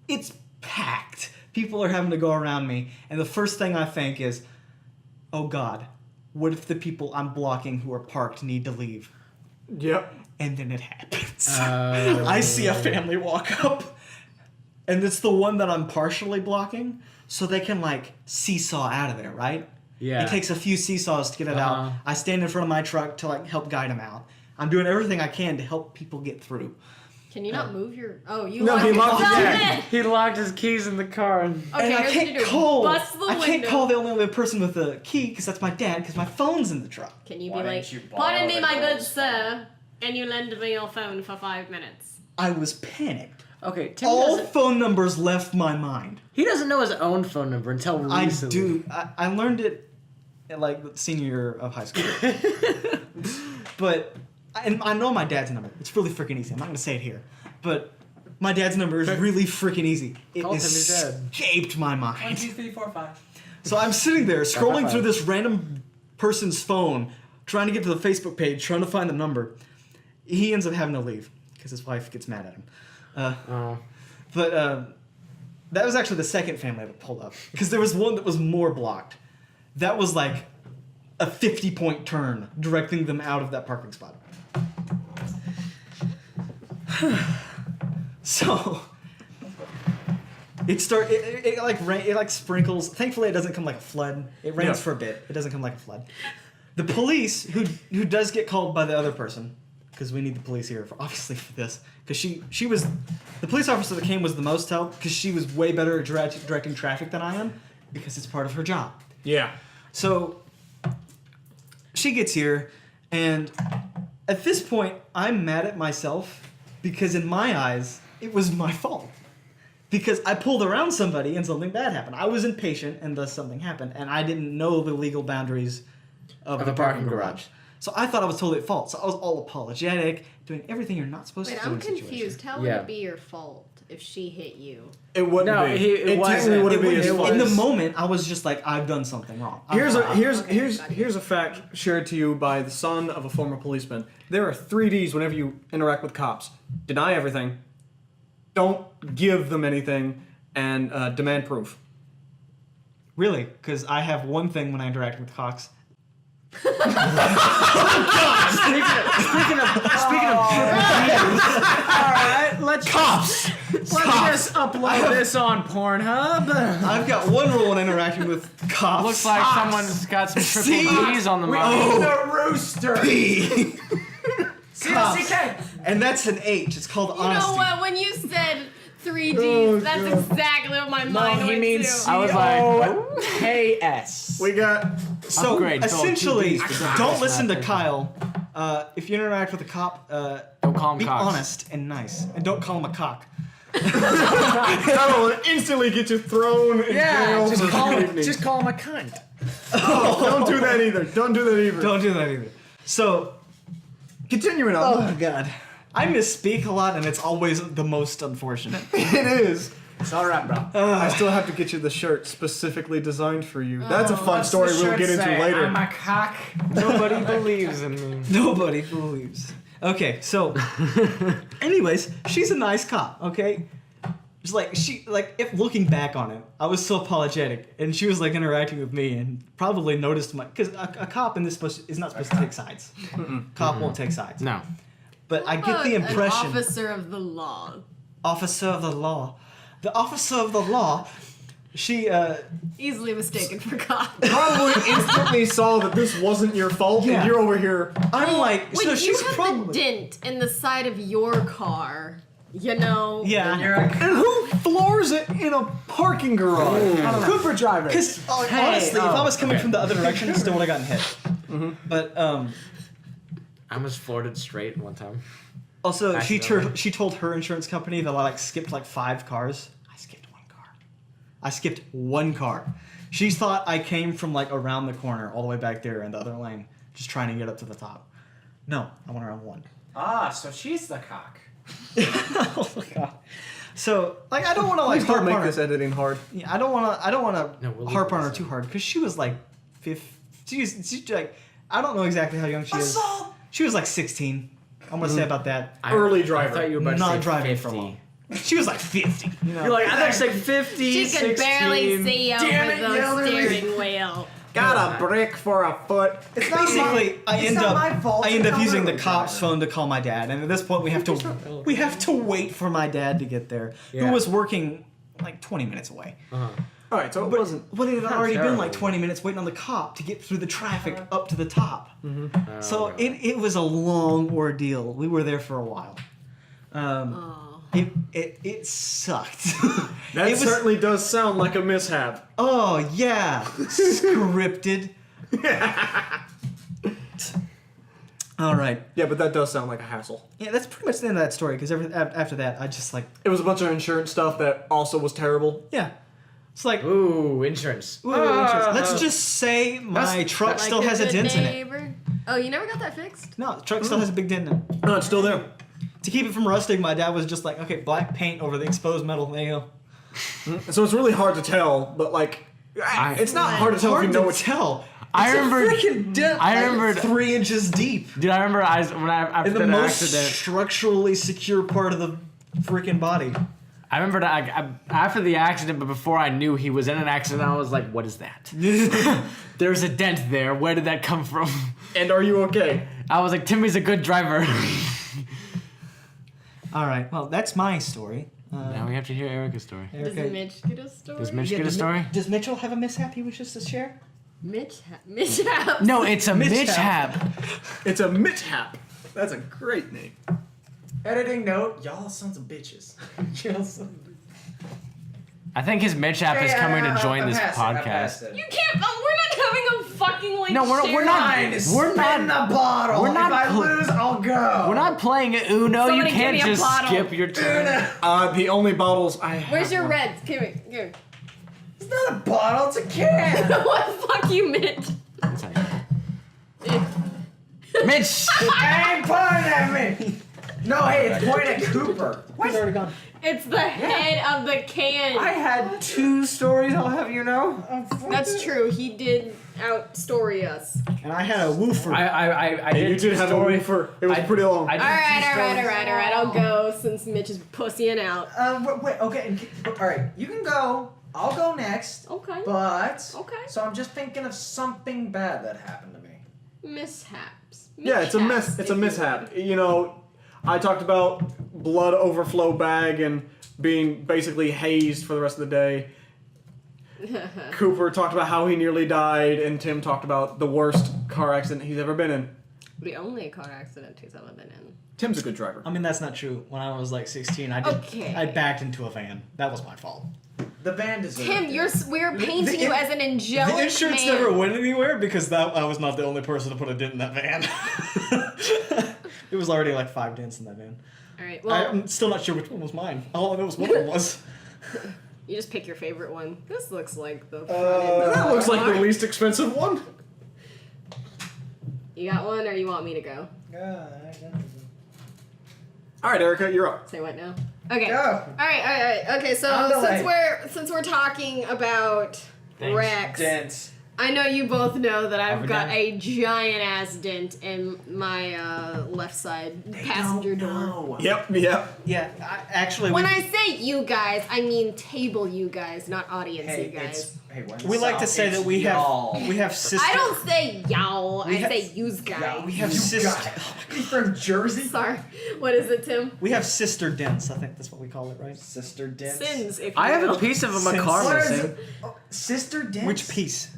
It's packed. People are having to go around me. And the first thing I think is, oh God, what if the people I'm blocking who are parked need to leave? Yep. And then it happens. Oh. I see a family walk up. And it's the one that I'm partially blocking. So they can, like, seesaw out of there, right? Yeah. It takes a few seesaws to get it out. I stand in front of my truck to, like, help guide them out. I'm doing everything I can to help people get through. Can you not move your? Oh, you. No, he locked yourself his in. He locked his keys in the car. Okay, And I here's what you can't do. call. Bust the I can't window. call the only other person with the key because that's my dad. Because my phone's in the truck. Can you Why be like, didn't you borrow pardon me, the my good girl's sir, can you lend me your phone for 5 minutes? I was panicked. Okay, Tim All doesn't, phone numbers left my mind. he doesn't know his own phone number until recently. I learned it at, like, the senior year of high school. But and I know my dad's number. It's really freaking easy. I'm not gonna say it here, but my dad's number is really freaking easy. It Call him his dad. escaped my 1, mind. 2, 3, 4, 5. So I'm sitting there scrolling five. through this random person's phone, trying to get to the Facebook page, trying to find the number. He ends up having to leave because his wife gets mad at him. Oh. But that was actually the second family that pulled up because there was one that was more blocked. That was like a 50-point turn directing them out of that parking spot. So it like rain, it like sprinkles. Thankfully, it doesn't come like a flood. It rains Yeah. for a bit. It doesn't come like a flood. The police, who does get called by the other person, because we need the police here obviously for this, because she was the police officer that came was the most help because she was way better at directing traffic than I am because it's part of her job. Yeah. So she gets here, and at this point, I'm mad at myself because in my eyes, it was my fault. Because I pulled around somebody and something bad happened. I was impatient and thus something happened, and I didn't know the legal boundaries of the parking garage. So I thought I was totally at fault. So I was all apologetic, doing everything you're not supposed Wait, to do. I'm in a situation. confused. How would Yeah. it be your fault if she hit you? It wouldn't No, be. it wasn't. technically wouldn't be It his was- fault. In the moment, I was just like, I've done something wrong. Here's a Okay, got it. here's a fact shared to you by the son of a former policeman. There are 3 Ds whenever you interact with cops: deny everything, don't give them anything, and demand proof. Really, because I have one thing when I interact with cops. Speaking of alright, let's just upload this on Pornhub. I've got one rule when interacting with cops. Looks like someone's got some triple See? D's on the mind. The rooster. P. C-O-C-K. And that's an H. It's called You honesty. know what? When you said 3 Ds. Oh, That's God. exactly what my mind he went means to. I was like, KS. We got. So Upgrade, Phil, essentially, 2 Ds for don't best listen to method. Kyle. If you interact with a cop, don't call him be Cox. honest and nice, and don't call him a cock. That'll instantly get you thrown in jail just for call mutiny. him a cunt. Don't do that either. Don't do that either. Don't do that either. So, Continuing on. oh god, I misspeak a lot, and it's always the most unfortunate. It is. It's all right, bro. I still have to get you the shirt specifically designed for you. That's a fun What's story the we'll shirt get into say? later. I'm a cock. Nobody believes in me. Nobody believes. Okay, so, anyways, she's a nice cop. Okay, just if looking back on it, I was so apologetic, and she was like interacting with me, and probably noticed because a cop in this is not supposed to take sides. Cop won't take sides. No. But I get the An impression. officer of the law. Officer of the law. The officer of the law. She Easily mistaken for cop. Probably instantly saw that this wasn't your fault, Yeah. and you're over here. I'm like, When so you she's have probably the dent in the side of your car, you know. yeah. And who floors it in a parking garage? Cooper driver. Because honestly, if I was coming from the other direction, I still would have gotten hit. But I almost floored it straight one time. also Accidentally. she told her insurance company that I skipped 5 cars. I skipped 1 car. I skipped 1 car. She thought I came from around the corner, all the way back there in the other lane, just trying to get up to the top. No, I went around 1. So she's the cock. Oh my god. So I don't want to Please don't harp make on her. this editing hard. Yeah, I don't want to No, we'll leave harp on this her too hard because she was she's I don't know exactly how young she is. She was 16. I'm gonna say about that. Early I driver. thought you were about Not to say driving 50. for long. She was 50. You know? You're like, I think it's 50, She could 16. barely see over Damn it, the Hillary. steering wheel. Got a brick for a foot. It's not Basically, I it's end not my fault, up it's using the Hillary. cop's phone to call my dad, and at this point we have to wait for my dad to get there, Yeah. who was working 20 minutes away. All right, so it wasn't. But it had already been terrible. 20 minutes waiting on the cop to get through the traffic up to the top. So God. it was a long ordeal. We were there for a while. Oh. It sucked. That It was- certainly does sound like a mishap. Oh yeah, scripted. All right. Yeah, but that does sound like a hassle. Yeah, that's pretty much the end of that story. Because after that, I just It was a bunch of insurance stuff that also was terrible. yeah. It's like, Ooh, insurance. ooh, let's just say my truck Like still a has a good dent in it. neighbor. Oh, you never got that fixed? No, the truck still has a big dent in it. No, it's still there. To keep it from rusting, my dad was just like, okay, black paint over the exposed metal. There you go. So it's really hard to tell, but it's not hard to tell if Hard you know to what's. tell. I It's a remembered- freaking dent. I remembered- 3 inches deep Dude, I remember after in the that most accident. structurally secure part of the freaking body. I remember after the accident, but before I knew he was in an accident, I was like, what is that? There's a dent there. Where did that come from? And are you okay? I was like, Timmy's a good driver. All right, well, that's my story. Now we have to hear Erica's story. Does Okay. Mitch get a story? Does Mitch Yeah, get a does Mi- story? Does Mitchell have a mishap he wishes to share? Mishaps. No, it's a Mishap. mishap. It's a mishap. That's a great name. Editing note, y'all sons of bitches. Y'all sons of I think his mishap is coming to join this podcast. You can't. We're not having a fucking No, we're not. We're Spin not. the bottle. we're not If I pl- lose, I'll go. We're not playing Uno. Somebody You give can't me a just bottle. skip your turn. The only bottles I have. Where's your were- red? Give me. Here. It's not a bottle, it's a can. What? Fuck you, Mitch. Mitch. Hey, point at me. No, hey, it's point at Cooper. He's already gone. It's the head of the can. I had 2 stories, I'll have you know. That's true. He did outstory us. And I had a woofer. I Hey, you did did have a story. woofer. It was I- pretty long. I did All right, two all right, stories. all right, all right. I'll go since Mitch is pussying out. Wait, okay, alright, you can go. I'll go next. Okay. But, Okay. so I'm just thinking of something bad that happened to me. Mishaps. Yeah, it's a Mishaps, It's a if you mishap. You know, I talked about blood overflow bag and being basically hazed for the rest of the day. Cooper talked about how he nearly died, and Tim talked about the worst car accident he's ever been in. The only car accident he's ever been in. Tim's a good driver. I mean, that's not true. When I was like 16, I backed into a van. That was my fault. The van deserved Tim, it. we're painting you as an angelic The insurance man. never went anywhere because I was not the only person to put a dent in that van. It was already like 5 dents in that van. All right, well, I'm still not sure which one was mine. All I know is one of them was. you just pick your favorite one. This looks like the. That looks like the least expensive one. You got one, or you want me to go? All right, Erica, you're up. Say what now? Okay. Go. All right. Okay, so I'm since we're talking about wrecks, Dents. I know you both know that I've Over got down. a giant ass dent in my left side passenger door. Yep. Yeah, actually, When I say you guys, I mean table you guys, not audience Hey, you guys. we like to say that we have sister. I don't say y'all. I have- say yous guys. We have You sister. He's from Jersey. Sorry. What is it, Tim? We have sister dents. I think that's what we call it, right? Sister Dents. Sins, if you I have will. a piece of my Since- car What is missing. it? Oh, Sister Dents. Which piece?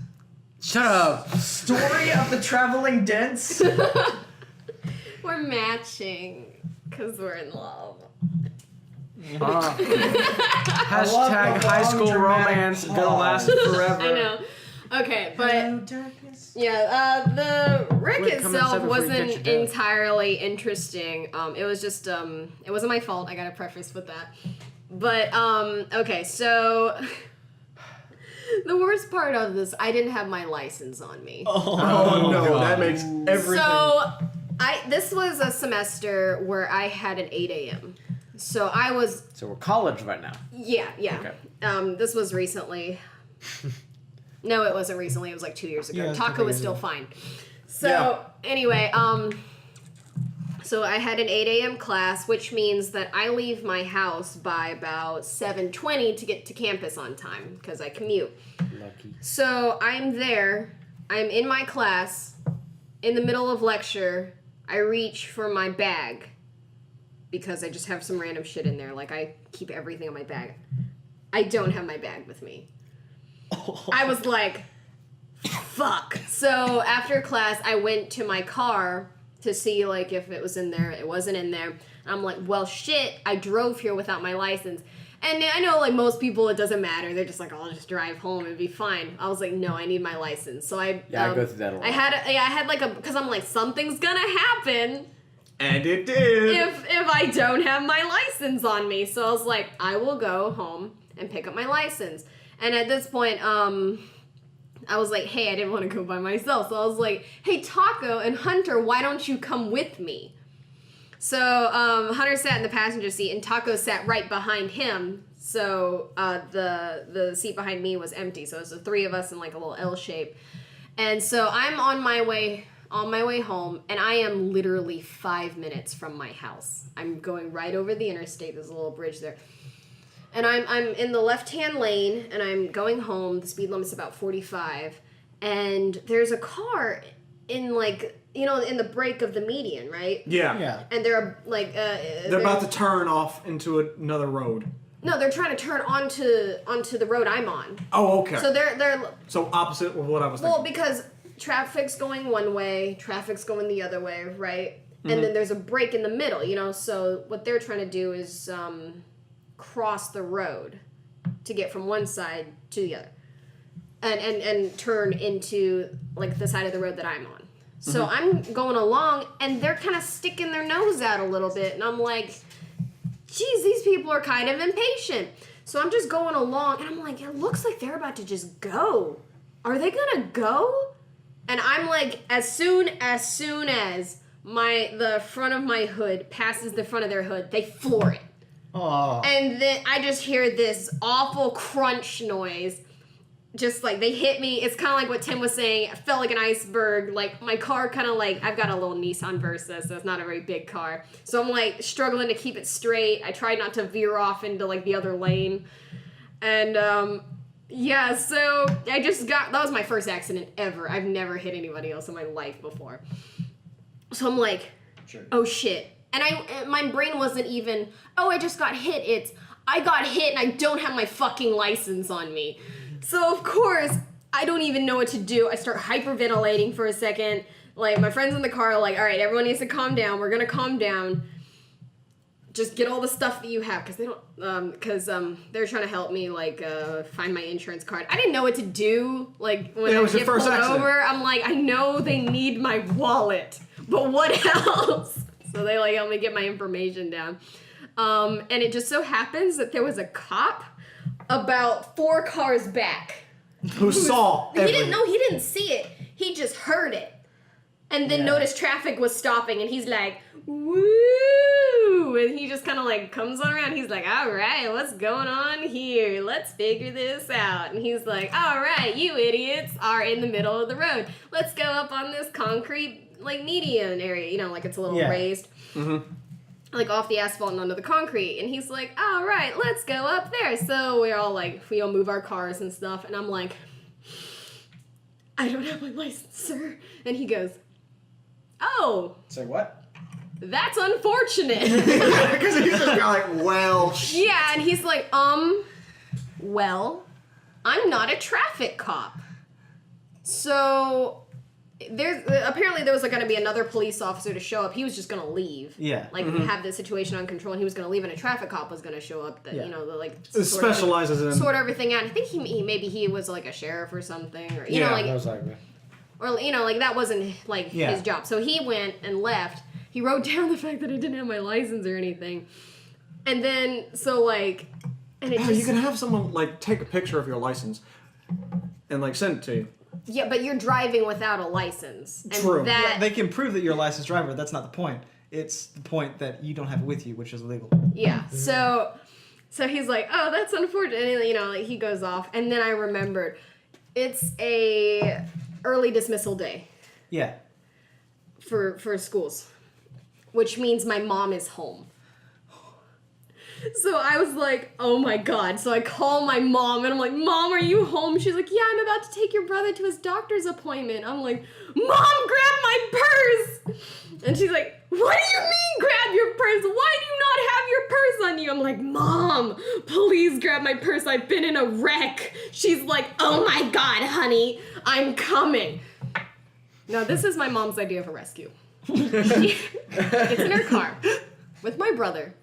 Shut up. Story of the traveling dents. We're matching because we're in love. Hashtag high school romance gonna last forever. I know. Okay, but Hello, darkness. yeah, the wreck Wait, come itself inside before you catch wasn't your death. entirely interesting. It was just it wasn't my fault. I gotta preface with that. But okay, so the worst part of this, I didn't have my license on me. Oh, no, God. that makes everything. So this was a semester where I had an 8 a.m. So I was So we're college right now. yeah. Okay. This was recently. No, it wasn't recently. It was like 2 years ago. Yeah, it was Taco 2 was years still ago. fine. So Yeah. anyway, so I had an 8 a.m. class, which means that I leave my house by about 7:20 to get to campus on time because I commute. Lucky. So I'm there. I'm in my class. In the middle of lecture, I reach for my bag because I just have some random shit in there. Like I keep everything in my bag. I don't have my bag with me. I was like, fuck. So after class, I went to my car to see like if it was in there. It wasn't in there. I'm like, well, shit. I drove here without my license. And I know like most people, it doesn't matter. They're just like, I'll just drive home and be fine. I was like, no, I need my license. So I Yeah, I go through that a lot. I had like a because I'm like something's gonna happen And it did. if I don't have my license on me. So I was like, I will go home and pick up my license. And at this point, I was like, hey, I didn't want to go by myself. So I was like, hey, Taco and Hunter, why don't you come with me? So Hunter sat in the passenger seat and Taco sat right behind him. So the seat behind me was empty. So it was the three of us in like a little L shape. And so I'm on my way home, and I am literally 5 minutes from my house. I'm going right over the interstate. There's a little bridge there. And I'm in the left-hand lane, and I'm going home. The speed limit's about 45. And there's a car in, like, you know, in the break of the median, right? Yeah. Yeah. And they're, like... They're about to turn off into another road. No, they're trying to turn onto the road I'm on. Oh, okay. So they're... So opposite of what I was Well, thinking. because traffic's going one way, traffic's going the other way, right? And then there's a break in the middle, you know? So what they're trying to do is cross the road to get from one side to the other. And turn into, like, the side of the road that I'm on. So I'm going along, and they're kind of sticking their nose out a little bit, and I'm like, geez, these people are kind of impatient. So I'm just going along, and I'm like, it looks like they're about to just go. Are they gonna go? And I'm like, as soon as the front of my hood passes the front of their hood, they floor it. Oh. And then I just hear this awful crunch noise. Just like they hit me. It's kind of like what Tim was saying. I felt like an iceberg. Like my car kind of like, I've got a little Nissan Versa, so it's not a very big car. So I'm like struggling to keep it straight. I tried not to veer off into like the other lane. And yeah, so I just got, that was my first accident ever. I've never hit anybody else in my life before. So I'm like, oh shit. And my brain wasn't even, oh, I just got hit. It's, I got hit and I don't have my fucking license on me. So, of course, I don't even know what to do. I start hyperventilating for a second. Like, my friends in the car are like, all right, everyone needs to calm down. We're gonna calm down. Just get all the stuff that you have, because they don't, they're trying to help me, like, find my insurance card. I didn't know what to do, like, when Yeah, it I was your get first pulled accident. over. I'm like, I know they need my wallet, but what else? So they, like, help me get my information down. And it just so happens that there was a cop about 4 cars back. Who saw He everything. didn't see it. He just heard it. And then noticed traffic was stopping, and he's like, woo! And he just kind of like comes on around. He's like, all right, what's going on here? Let's figure this out. And he's like, all right, you idiots are in the middle of the road. Let's go up on this concrete, like, median area. You know, like it's a little raised. Mm-hmm. Like off the asphalt and onto the concrete. And he's like, all right, let's go up there. So we all move our cars and stuff. And I'm like, I don't have my license, sir. And he goes, oh, Say what? that's unfortunate. Because he's just like, well, Yeah, and he's like, well, I'm not a traffic cop. So apparently there was going to be another police officer to show up. He was just going to leave. Yeah. Like, have the situation on control, and he was going to leave, and a traffic cop was going to show up that, Yeah. you know, like, specializes in. sort everything out. I think maybe he was like a sheriff or something, or, you know, like, Most likely. or, you know, like, that wasn't, like, his job. So he went and left. He wrote down the fact that I didn't have my license or anything. And then, so, like, and it Yeah, just... you can have someone, like, take a picture of your license and, like, send it to you. Yeah, but you're driving without a license. And True. that... They can prove that you're a licensed driver. That's not the point. It's the point that you don't have it with you, which is illegal. Yeah, so he's like, oh, that's unfortunate. And, you know, like, he goes off. And then I remembered, it's a early dismissal day Yeah. for schools, which means my mom is home. So I was like, oh my God. So I call my mom and I'm like, Mom, are you home? She's like, yeah, I'm about to take your brother to his doctor's appointment. I'm like, Mom, grab my purse. And she's like, what do you mean grab your purse? Why do you not have your purse on you? I'm like, Mom, please grab my purse. I've been in a wreck. She's like, oh my God, honey, I'm coming. Now, this is my mom's idea of a rescue. She gets in her car with my brother,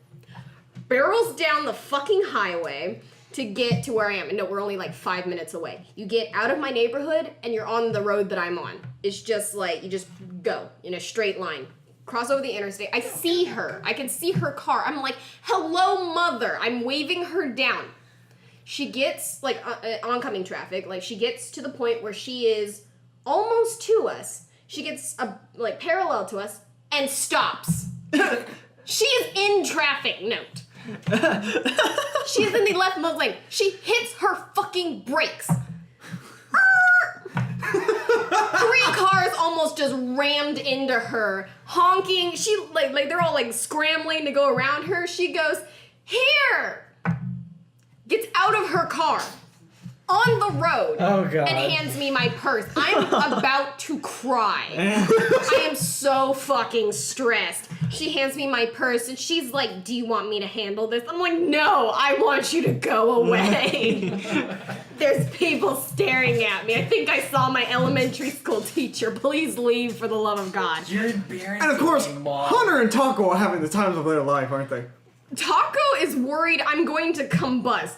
barrels down the fucking highway to get to where I am. And no, we're only like 5 minutes away. You get out of my neighborhood and you're on the road that I'm on. It's just like, you just go in a straight line. Cross over the interstate. I see her. I can see her car. I'm like, hello, mother. I'm waving her down. She gets, like, oncoming traffic. Like, she gets to the point where she is almost to us. She gets, like, parallel to us and stops. She is in traffic, note. She's in the leftmost lane. She hits her fucking brakes. 3 cars almost just rammed into her, honking. She like they're all like scrambling to go around her. She goes, here! Gets out of her car on the road and hands me my purse. I'm about to cry. I am so fucking stressed. She hands me my purse and she's like, do you want me to handle this? I'm like, no, I want you to go away. There's people staring at me. I think I saw my elementary school teacher. Please leave for the love of God. You're embarrassing. And of course, me, Mom. Hunter and Taco are having the times of their life, aren't they? Taco is worried I'm going to combust.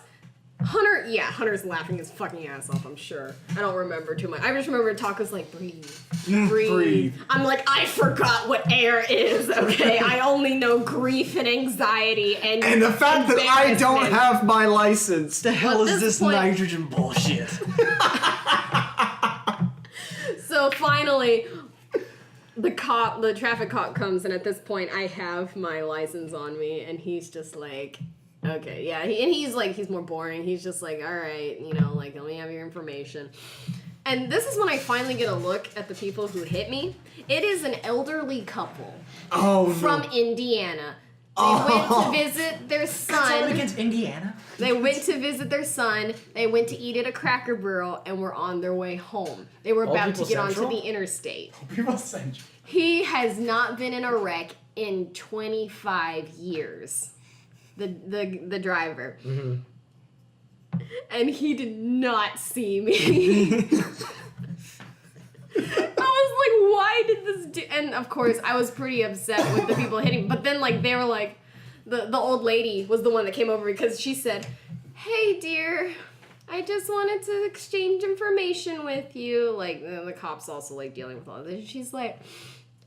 Hunter's laughing his fucking ass off, I'm sure. I don't remember too much. I just remember Taco's like, breathe. Breathe. I'm like, I forgot what air is, okay? I only know grief and anxiety and And the fact that I don't embarrassment. have my license. The hell At is this this point- nitrogen bullshit? So finally, the traffic cop comes, and at this point, I have my license on me, and he's just like, okay, yeah. He's more boring. He's just like, all right, you know, like, let me have your information. And this is when I finally get a look at the people who hit me. It is an elderly couple Oh, from no. Indiana. They went to visit their son. against Indiana. They went to visit their son. They went to eat at a Cracker Barrel and were on their way home. They were Old about to people get onto central? the interstate. People send you. He has not been in a wreck in 25 years. The driver. Mm-hmm. And he did not see me. I was like, why did this do? And of course, I was pretty upset with the people hitting. But then, like, they were like, the old lady was the one that came over because she said, "Hey, dear, I just wanted to exchange information with you." Like, the cops also like dealing with all this. She's like,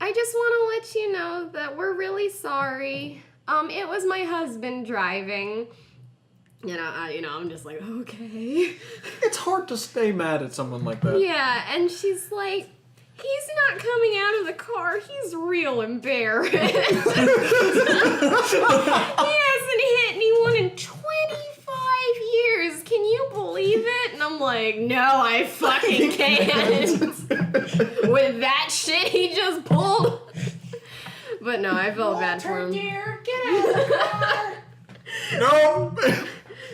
"I just want to let you know that we're really sorry. It was my husband driving." I'm just like, okay. It's hard to stay mad at someone like that. Yeah, and she's like, "He's not coming out of the car. He's real embarrassed. He hasn't hit anyone in 25 years. Can you believe it?" And I'm like, "No, I fucking can't." With that shit he just pulled. But no, I felt bad for him. Dear, get out of the car. No!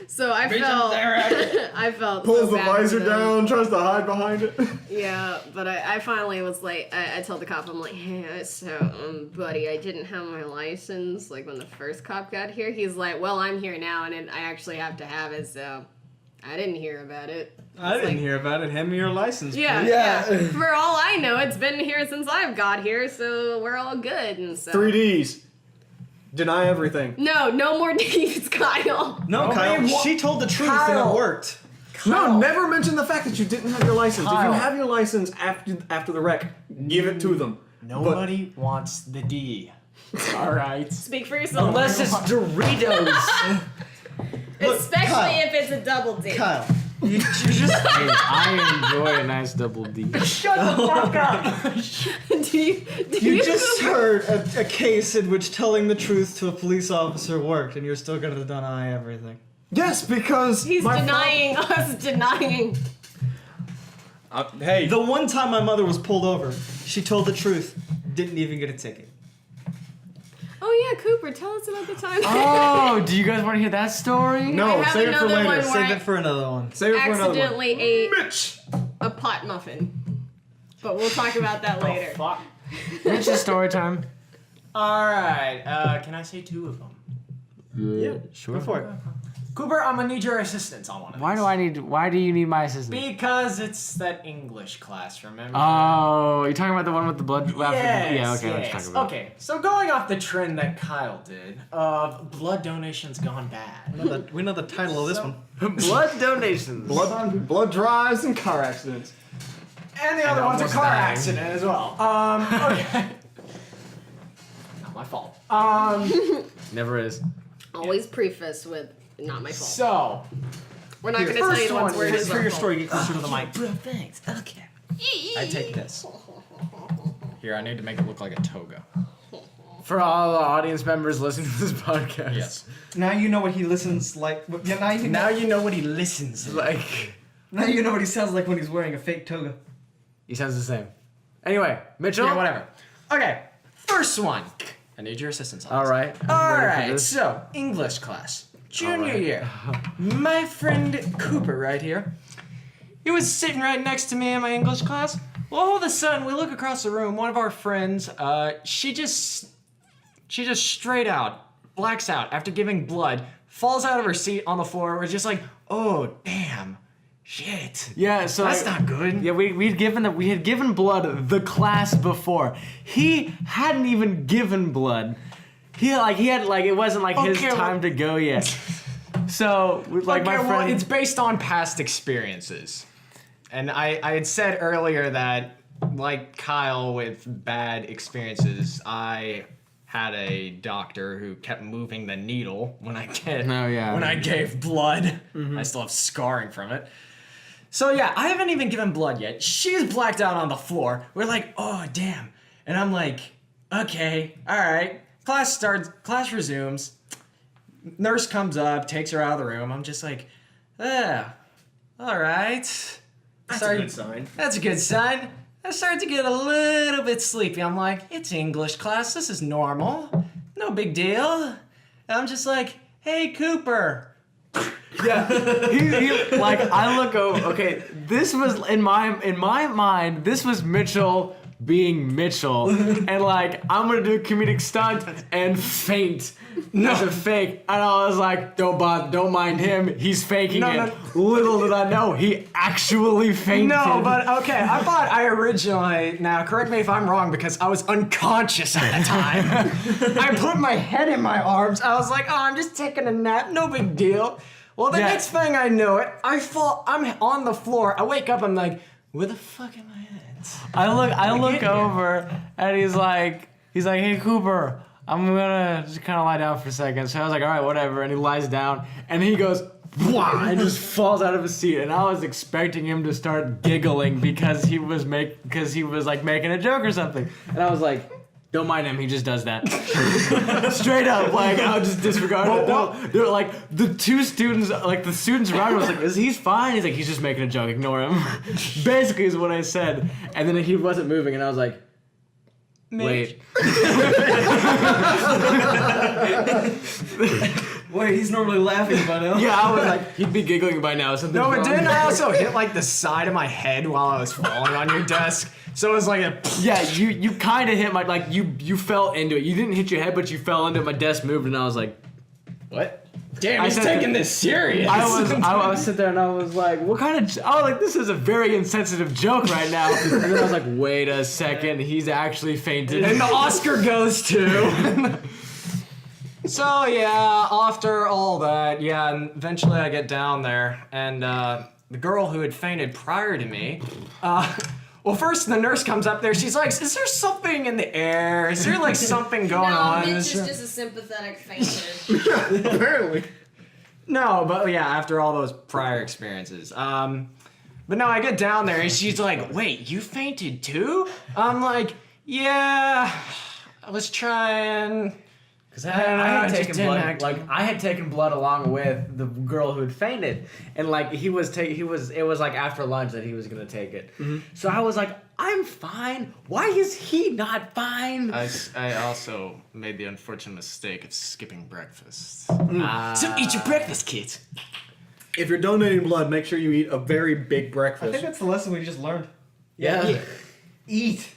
So I felt Pulls so the bad for visor them. down, tries to hide behind it. Yeah, but I finally was like, I told the cop, I'm like, "Hey, so, buddy, I didn't have my license, like, when the first cop got here." He's like, "Well, I'm here now, and I actually have to have it, so I didn't hear about it." I didn't hear about it. Hand me your license. Yeah, please. yeah. For all I know, it's been here since I've got here, so we're all good, and so... 3Ds. Deny everything. No more David's, Kyle. No, Kyle. She told the truth and Kyle. it worked. No, never mention the fact that you didn't have your license. If you Kyle. have your license after the wreck, give it to them. Nobody wants the D. All right. Speak for yourself. Unless it's Doritos. Especially Kyle. if it's a double D. Kyle, you just Hey, I enjoy a nice double D. Shut the fuck up. do you you just heard a case in which telling the truth to a police officer worked, and you're still gonna deny everything. Yes, because He's my denying us denying. hey, The one time my mother was pulled over, she told the truth, didn't even get a ticket. Oh yeah, Cooper, tell us about the time. Oh, do you guys want to hear that story? no, I have save it for another later. one where Save I it for another one. Save it for another one. accidentally ate Mitch! a pot muffin. But we'll talk about that later. Fuck. Mitch's story time. All right. Can I say 2 of them? Yeah, Sure. go for it. Cooper, I'm gonna need your assistance on one of these. Why do you need my assistance? Because it's that English class, remember? Oh, you're talking about the one with the blood? Yes, Yeah, okay, let's yes. talk about it. Okay, so going off the trend that Kyle did of blood donations gone bad. We know the title of this one. Blood donations. Blood drives and car accidents. And the other one's a almost car dying. accident as well. Okay. Not my fault. Never is. Always preface with not my fault. So, We're not going to tell you the ones where it is For our your fault. story, get closer to the mic. bro, thanks. Okay. I take this. Here, I need to make it look like a toga. For all the audience members listening to this podcast. Yes. Now you know what he listens like. Yeah, Now you know what he listens to. Like, now you know what he sounds like when he's wearing a fake toga. he sounds the same. Anyway, Mitchell. Yeah, whatever. Okay, first one. I need your assistance on All this. right. I'm All ready for right, this. so English class, junior right. year. My friend Cooper right here. He was sitting right next to me in my English class. Well, all of a sudden, we look across the room. One of our friends, she just straight out blacks out after giving blood, falls out of her seat on the floor. We're just like, oh damn, shit. Yeah, so That's not good. Yeah, we had given blood the class before. He hadn't even given blood. He had it wasn't like his Okay, well- time to go yet. So like my Okay, friend, well, it's based on past experiences. And I had said earlier that, like Kyle with bad experiences, I had a doctor who kept moving the needle when I gave blood. I still have scarring from it. So yeah, I haven't even given blood yet. She's blacked out on the floor. We're like, oh damn. And I'm like, okay, all right. Class starts, class resumes. Nurse comes up, takes her out of the room. I'm just like, all right. That's a good sign. That's a good sign. I start to get a little bit sleepy. I'm like, it's English class. This is normal. No big deal. And I'm just like, hey, Cooper. yeah, he like I look over. Okay, this was in my mind. This was Mitchell being Mitchell, and like I'm gonna do a comedic stunt and faint. As a fake, and I was like, don't mind him. He's faking it. Little did I know, he actually fainted. No, but okay. I thought I originally. Now, correct me if I'm wrong, because I was unconscious at the time. I put my head in my arms. I was like, oh, I'm just taking a nap. No big deal. Well, the next thing I know it, I fall. I'm on the floor. I wake up. I'm like, where the fuck am I at? I look over, and he's like, hey Cooper, I'm gonna just kind of lie down for a second. So I was like, all right, whatever. And he lies down, and he goes, "Wah!" and just falls out of his seat. And I was expecting him to start giggling because he was like making a joke or something. And I was like, don't mind him, he just does that. Straight up, like I'll just disregard it. No, they're like the students around him was like, he's fine. He's like, he's just making a joke. Ignore him. Basically, is what I said. And then he wasn't moving, and I was like, wait. Wait, he's normally laughing by now. Yeah, I was like, he'd be giggling by now. No, but didn't I also hit like the side of my head while I was falling on your desk? So it was like a. Yeah, you kind of hit my you fell into it. You didn't hit your head, but you fell into it. My desk moved, and I was like, what? Damn, he's taking this serious. I was sitting there and I was like, what kind of, I was like, this is a very insensitive joke right now. And then I was like, wait a second, he's actually fainted. And the Oscar goes to. So yeah, after all that, yeah, and eventually I get down there, and the girl who had fainted prior to me, well, first the nurse comes up there. She's like, "Is there something in the air? Is there like something going on?" No, Mitch is just a sympathetic fainter. Apparently. No, but yeah, after all those prior experiences. But no, I get down there and she's like, "Wait, you fainted too?" I'm like, "Yeah, I was trying." Because I had taken blood, I had taken blood along with the girl who had fainted, and like it was like after lunch that he was gonna take it. Mm-hmm. So I was like, I'm fine. Why is he not fine? I also made the unfortunate mistake of skipping breakfast. So eat your breakfast, kids. If you're donating blood, make sure you eat a very big I breakfast. think that's the lesson we just learned. Yeah. Eat.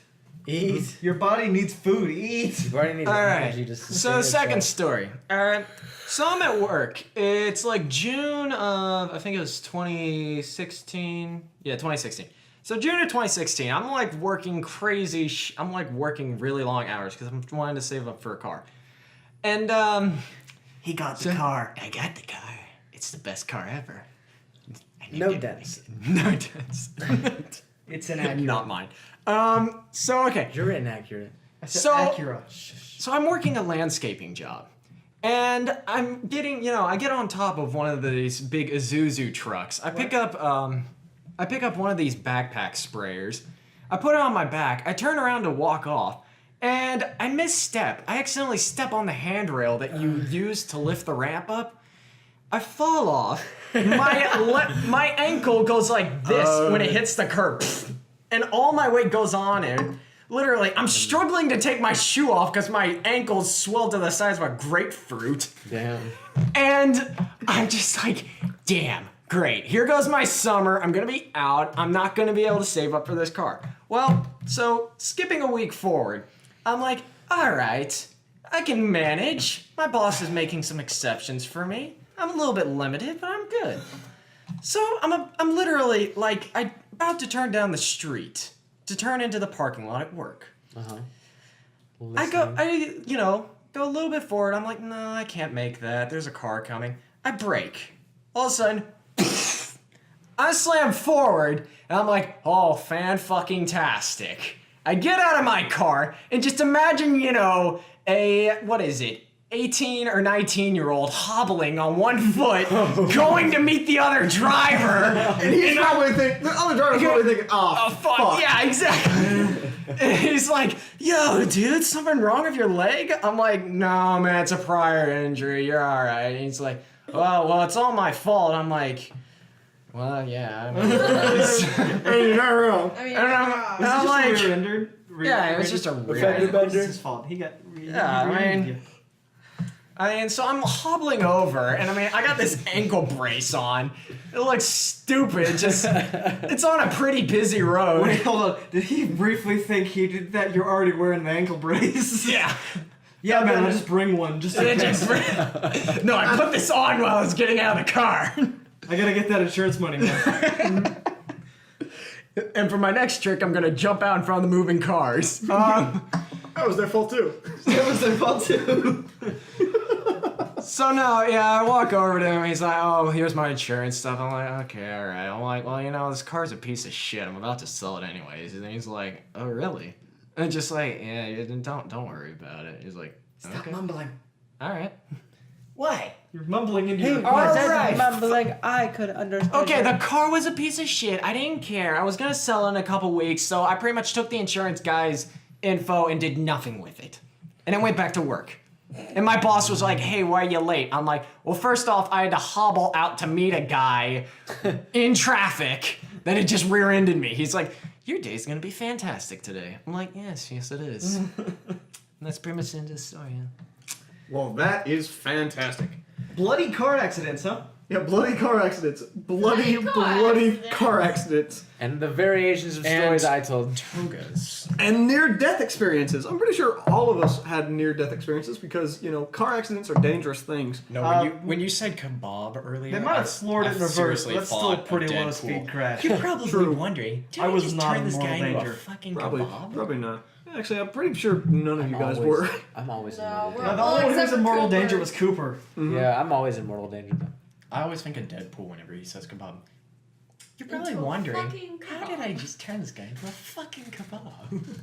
Eat. Your body needs food. Eat. Your body needs energy to sustain So second itself. story. Alright. So I'm at work. It's like June of, I think it was 2016. Yeah, 2016. So June of 2016, I'm like working crazy, I'm like working really long hours because I'm wanting to save up for a car. And He got the car. I got the car. It's the best car ever. No dents. No dents. It's inaccurate. Not mine. So okay. You're inaccurate. So Acura. So I'm working a landscaping job. And I'm getting, I get on top of one of these big Isuzu trucks. I pick up one of these backpack sprayers. I put it on my back. I turn around to walk off, and I misstep. I accidentally step on the handrail that you use to lift the ramp up. I fall off. My ankle goes like this when it hits the curb, and all my weight goes on it. Literally, I'm struggling to take my shoe off because my ankles swelled to the size of a grapefruit. Damn. And I'm just like, damn, great. Here goes my summer. I'm going to be out. I'm not going to be able to save up for this car. Well, so skipping a week forward, I'm like, all right, I can manage. My boss is making some exceptions for me. I'm a little bit limited, but I'm good. So I'm literally like, I'm about to turn down the street to turn into the parking lot at work. Uh-huh. I go a little bit forward. I'm like, no, I can't make that. There's a car coming. I brake. All of a sudden, I slam forward, and I'm like, oh, fan-fucking-tastic. I get out of my car, and just imagine, what is it? 18 or 19-year-old hobbling on one foot, going to meet the other driver. And he's probably thinking, the other driver's probably thinking, oh, fuck. Yeah, exactly. And he's like, yo, dude, something wrong with your leg? I'm like, no, man, it's a prior injury. You're all right. And he's like, well, it's all my fault. I'm like, well, yeah. I mean, Hey, you're not wrong. I mean, and I'm like, Rear-ended? yeah, it was just a rear It end. was his fault. He got. Yeah, I mean, So I'm hobbling over, and I got this ankle brace on. It looks stupid. Just, it's on a pretty busy road. Wait, hold on. Did he briefly think he did that? You're already wearing the ankle brace. Yeah. Yeah, man. I'll just bring one. Just in case. No, I put this on while I was getting out of the car. I gotta get that insurance money, man. And for my next trick, I'm gonna jump out in front of the moving cars. That was their fault too. That was their fault too. So now, I walk over to him. He's like, "Oh, here's my insurance stuff." I'm like, "Okay, all right." I'm like, "Well, this car's a piece of shit. I'm about to sell it anyways." And he's like, "Oh, really?" And just like, "Yeah, don't worry about it." He's like, Stop "Okay, mumbling. all right." Why? You're mumbling into your. All right. mumbling. I could understand. Okay, the car was a piece of shit. I didn't care. I was gonna sell it in a couple weeks, so I pretty much took the insurance guy's info and did nothing with it. And then went back to work. And my boss was like, "Hey, why are you late?" I'm like, "Well, first off, I had to hobble out to meet a guy in traffic that had just rear-ended me." He's like, "Your day's gonna be fantastic today." I'm like, yes, it is. And that's pretty much the end of the story, yeah. Well, that is fantastic. Bloody car accidents, huh? Yeah, bloody car accidents. Bloody car accidents. And the variations of stories I told. Togas. And near-death experiences. I'm pretty sure all of us had near-death experiences because, car accidents are dangerous things. No, when you said kebab earlier, They might have floored it in reverse. seriously That's still a thought of pretty low Deadpool. speed crash. You're probably True. wondering, did I was just not turn in this guy mortal into a danger. fucking Probably, kebab? probably not. Actually, I'm pretty sure none of you guys were. I'm always in No, mortal we're- danger. The only one who was except in for mortal Cooper. danger was Cooper. Yeah, I'm always in mortal danger though. I always think of Deadpool whenever he says kebab. You're probably Into a wondering, fucking how did kebab. I just turn this guy into a fucking kebab?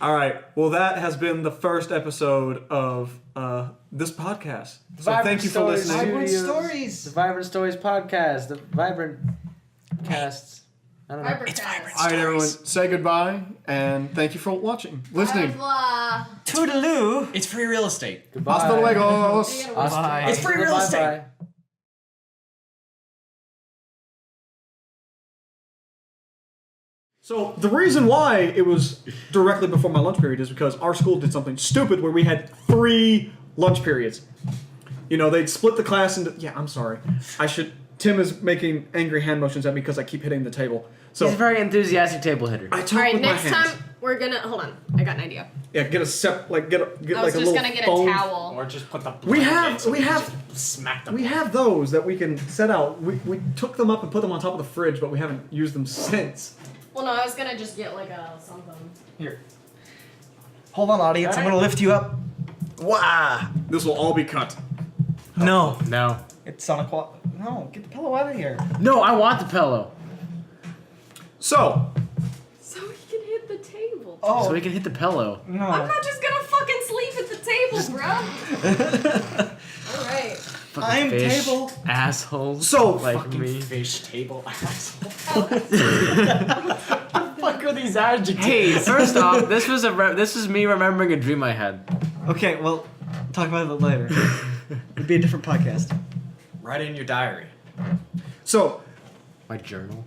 All right. Well, that has been the first episode of this podcast. So Vibrant thank you for Stories listening. Vibrant Studios, Stories. The Vibrant Stories podcast. The Vibrant casts. I don't know. It's vibrant. All right, everyone. Say goodbye and thank you for watching, listening. Toodaloo! It's free real estate. Goodbye. Hasta luego. Hasta- It's free real Bye-bye. estate. So the reason why it was directly before my lunch period is because our school did something stupid where we had 3 lunch periods. They'd split the class into. Yeah, I'm sorry. Tim is making angry hand motions at me because I keep hitting the table. So He's a very enthusiastic table hitter. I talk All right, with next my hands. time we're gonna hold on. I got an idea. Yeah, get a I get was like a just little gonna get foam. a towel. Or just put the We have- blankets and we have- just smack them. We have those that we can set out. We took them up and put them on top of the fridge, but we haven't used them since. Well, no, I was gonna just get like a something. Here. Hold on, audience. I'm gonna lift you up. Wow. This will all be cut. No. No. It's on a quad. No, get the pillow out of here. No, I want the pillow. So, So we can hit the table. Oh. So we can hit the pillow. No. I'm not just gonna fucking sleep at the table, bruh. Alright. Fucking I'm fish table. assholes. So like Fucking me. fish table asshole. Fuck are these adjectives? Hey, first off, this was me remembering a dream I had. Okay, well, talk about it later. It'd be a different podcast. Write it in your diary. so My journal.